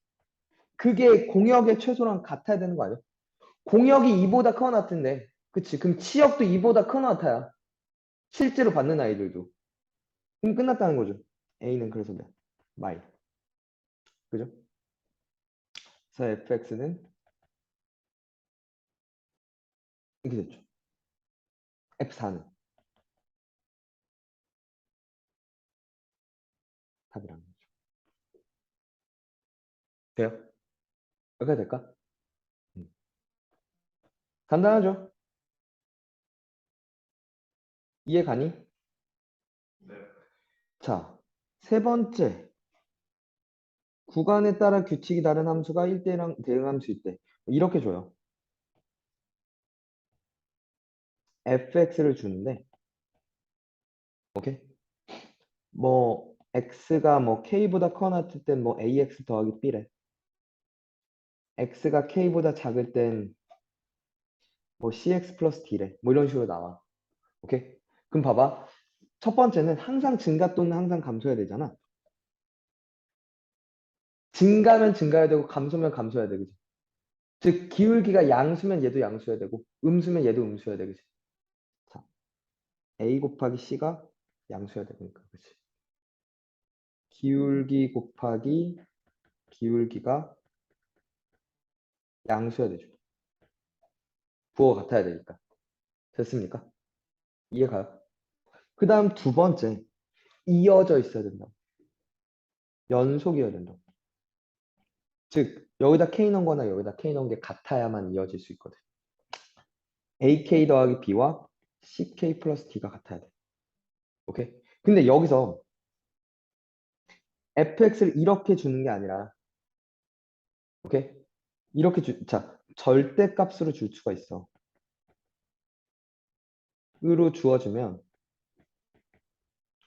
그게 공역의 최소랑 같아야 되는 거 아니야? 공역이 2보다 크거나 같은데. 그치? 그럼 치역도 2보다 크거나 같아야. 실제로 받는 아이들도. 그럼 끝났다는 거죠. A는 그래서 몇? 마이. 그죠? 그래서 fx는 이렇게 됐죠. F4는 답이라는 거죠. 돼요? 여기까지 될까? 음. 간단하죠? 이해 가니? 네. 자, 세 번째. 구간에 따라 규칙이 다른 함수가 1대1 대응함수일 때 이렇게 줘요. fx를 주는데 오케이? 뭐 x가 뭐 k보다 커나 같을 땐 뭐 ax 더하기 b래. x가 k보다 작을 땐 뭐 cx 플러스 d래. 뭐 이런 식으로 나와. 오케이? 그럼 봐봐. 첫 번째는 항상 증가 또는 항상 감소해야 되잖아. 증가면 증가해야 되고 감소면 감소해야 돼. 그지? 즉 기울기가 양수면 얘도 양수해야 되고 음수면 얘도 음수해야 돼. 그지? 자, a 곱하기 c가 양수해야 되니까. 그지? 기울기 곱하기 기울기가 양수해야 되죠. 부호가 같아야 되니까. 됐습니까? 이해가요? 그 다음 두 번째, 이어져 있어야 된다. 연속이어야 된다. 즉, 여기다 K 넣은 거나 여기다 K 넣은 게 같아야만 이어질 수 있거든. AK 더하기 B와 CK 플러스 D가 같아야 돼. 오케이? 근데 여기서 fx를 이렇게 주는 게 아니라, 오케이? 이렇게 자, 절대값으로 줄 수가 있어. 으로 주어주면,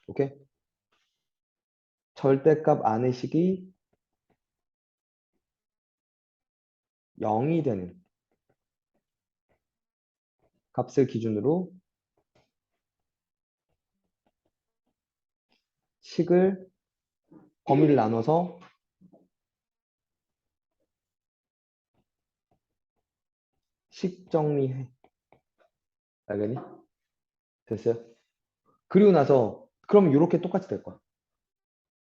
오케이? 절대값 안의 식이 0이 되는 값을 기준으로 식을 범위를 나눠서 식 정리해. 알겠니? 됐어요? 그리고 나서 그럼 이렇게 똑같이 될 거야.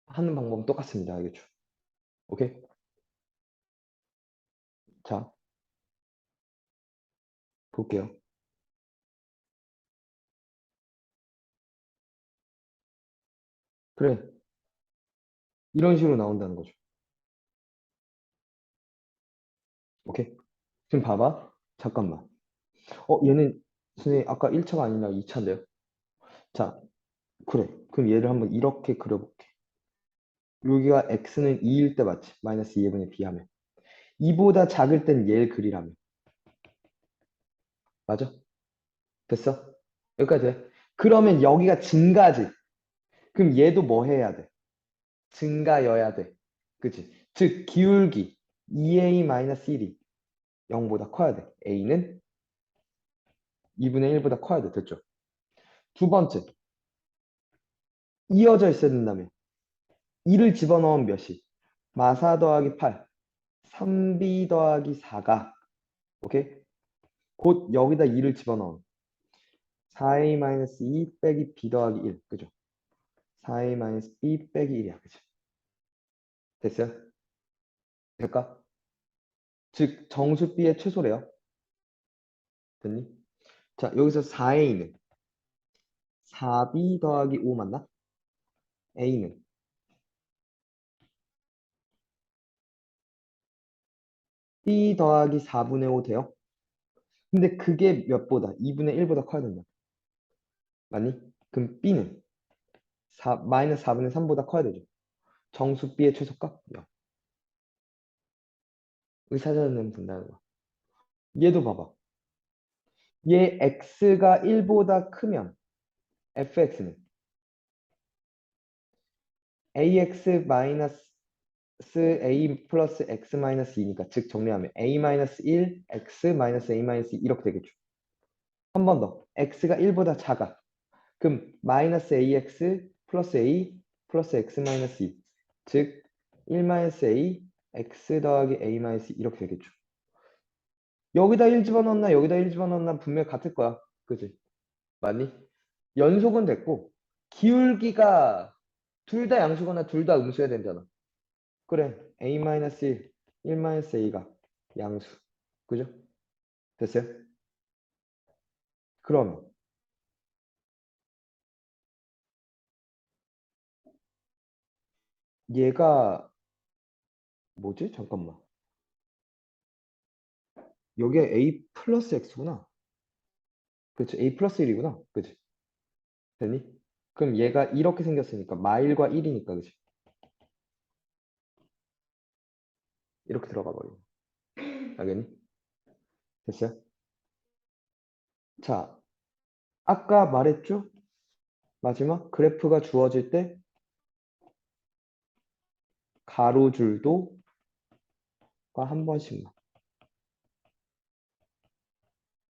하는 방법은 똑같습니다. 알겠죠? 오케이? 자, 볼게요. 그래. 이런 식으로 나온다는 거죠. 오케이? 지금 봐봐. 잠깐만. 얘는 선생님 아까 1차가 아니라 2차인데요. 자, 그래. 그럼 얘를 한번 이렇게 그려볼게. 여기가 x는 2일 때 맞지? 마이너스 2분의 b 하면. 2보다 작을 땐 얘를 그리라면. 맞아? 됐어? 여기까지 해. 그러면 여기가 증가지. 그럼 얘도 뭐 해야 돼? 증가여야 돼. 그치? 즉, 기울기 2a-1이 0보다 커야 돼. a는 2분의 1보다 커야 돼. 됐죠? 두 번째, 이어져 있어야 된다며. 2를 집어넣으면 몇이? 마사 더하기 8, 3b 더하기 4가, 오케이? 곧 여기다 2를 집어넣으면 4a-2 빼기 b 더하기 1, 그죠? 4a-b 빼기 1이야, 그죠? 됐어요? 될까? 즉, 정수 b의 최소래요. 됐니? 자, 여기서 4a는 4b 더하기 5 맞나? a는 b 더하기 4분의 5 돼요? 근데 그게 몇보다? 2분의 1보다 커야 된다. 맞니? 그럼 b는 마이너스 4분의 3보다 커야 되죠. 정수 b의 최소값? 0. 의사전을 본다는 거. 얘도 봐봐. 얘 x가 1보다 크면 fx는 ax 마이너스 a 플러스 x 마이너스 2니까 즉 정리하면 a 마이너스 1 x 마이너스 a 마이너스 2 이렇게 되겠죠. 한 번 더. x가 1보다 작아. 그럼 마이너스 ax 플러스 a 플러스 x 마이너스 2. 즉 1 마이너스 a x 더하기 a 마이너스 2 이렇게 되겠죠. 여기다 1 집어넣나 여기다 1 집어넣나 분명히 같을 거야. 그지? 맞니? 연속은 됐고 기울기가 둘 다 양수거나 둘 다 음수여야 된잖아. 그래. a-1, 1-a가 양수. 그죠? 됐어요? 그럼 얘가 뭐지? 잠깐만. 여기가 a 플러스 x구나. 그렇지. a 플러스 1이구나. 그치? 됐니? 그럼 얘가 이렇게 생겼으니까 마일과 1이니까 그치? 이렇게 들어가 버려. 알겠니? 됐어요? 자, 아까 말했죠? 마지막 그래프가 주어질 때 가로줄도 한 번씩만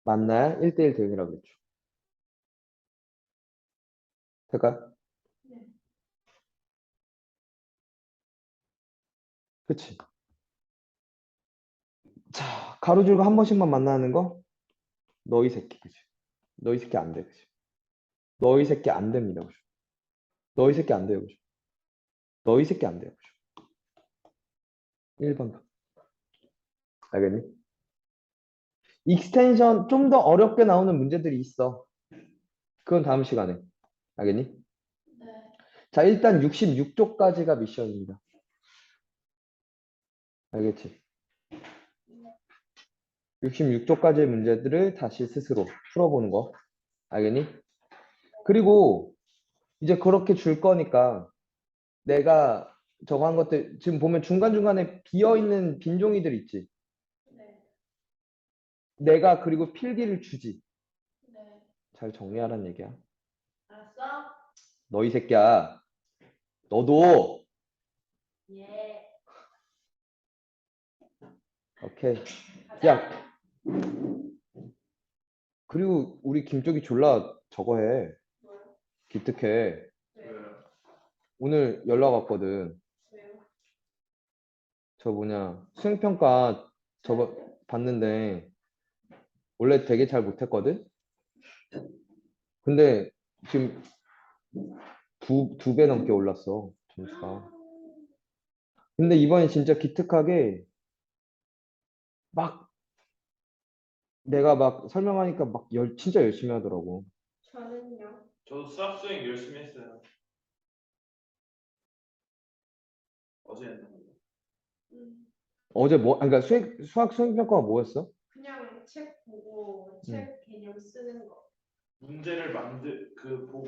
만나야 1대1 대응이라고 그랬죠. 될까요? 네. 그치? 자, 가로줄과 한 번씩만 만나는 거 너희 새끼, 그치? 너희 새끼 안 돼, 그치? 너희 새끼 안 됩니다, 그치? 너희 새끼 안 돼요, 그치? 너희 새끼 안 돼요, 그치? 1번. 알겠니? 익스텐션 좀 더 어렵게 나오는 문제들이 있어. 그건 다음 시간에. 알겠니? 네. 자, 일단 66쪽까지가 미션입니다. 알겠지? 66쪽까지의 문제들을 다시 스스로 풀어보는 거. 알겠니? 그리고 이제 그렇게 줄 거니까 내가 저거 한 것들 지금 보면 중간중간에 비어있는 빈 종이들 있지. 네. 내가 그리고 필기를 주지. 네. 잘 정리하라는 얘기야. 알았어? 너 이 새끼야. 너도. 예. 오케이. 가자. 야, 그리고 우리 김쪽이 졸라 저거 해. 뭐요? 기특해. 왜요? 오늘 연락 왔거든. 왜요? 저 뭐냐 수행평가 저거 봤는데 원래 되게 잘 못했거든. 근데 지금 두 배 넘게 올랐어 점수가. 근데 이번에 진짜 기특하게 막 내가 막 설명하니까 막 진짜 열심히 하더라고. 저는요. 저도 수학 수행 열심히 했어요. 어제 했는데. 어제 뭐 그러니까 수학 수행평가가 뭐였어? 그냥 책 보고 응. 책 개념 쓰는 거. 문제를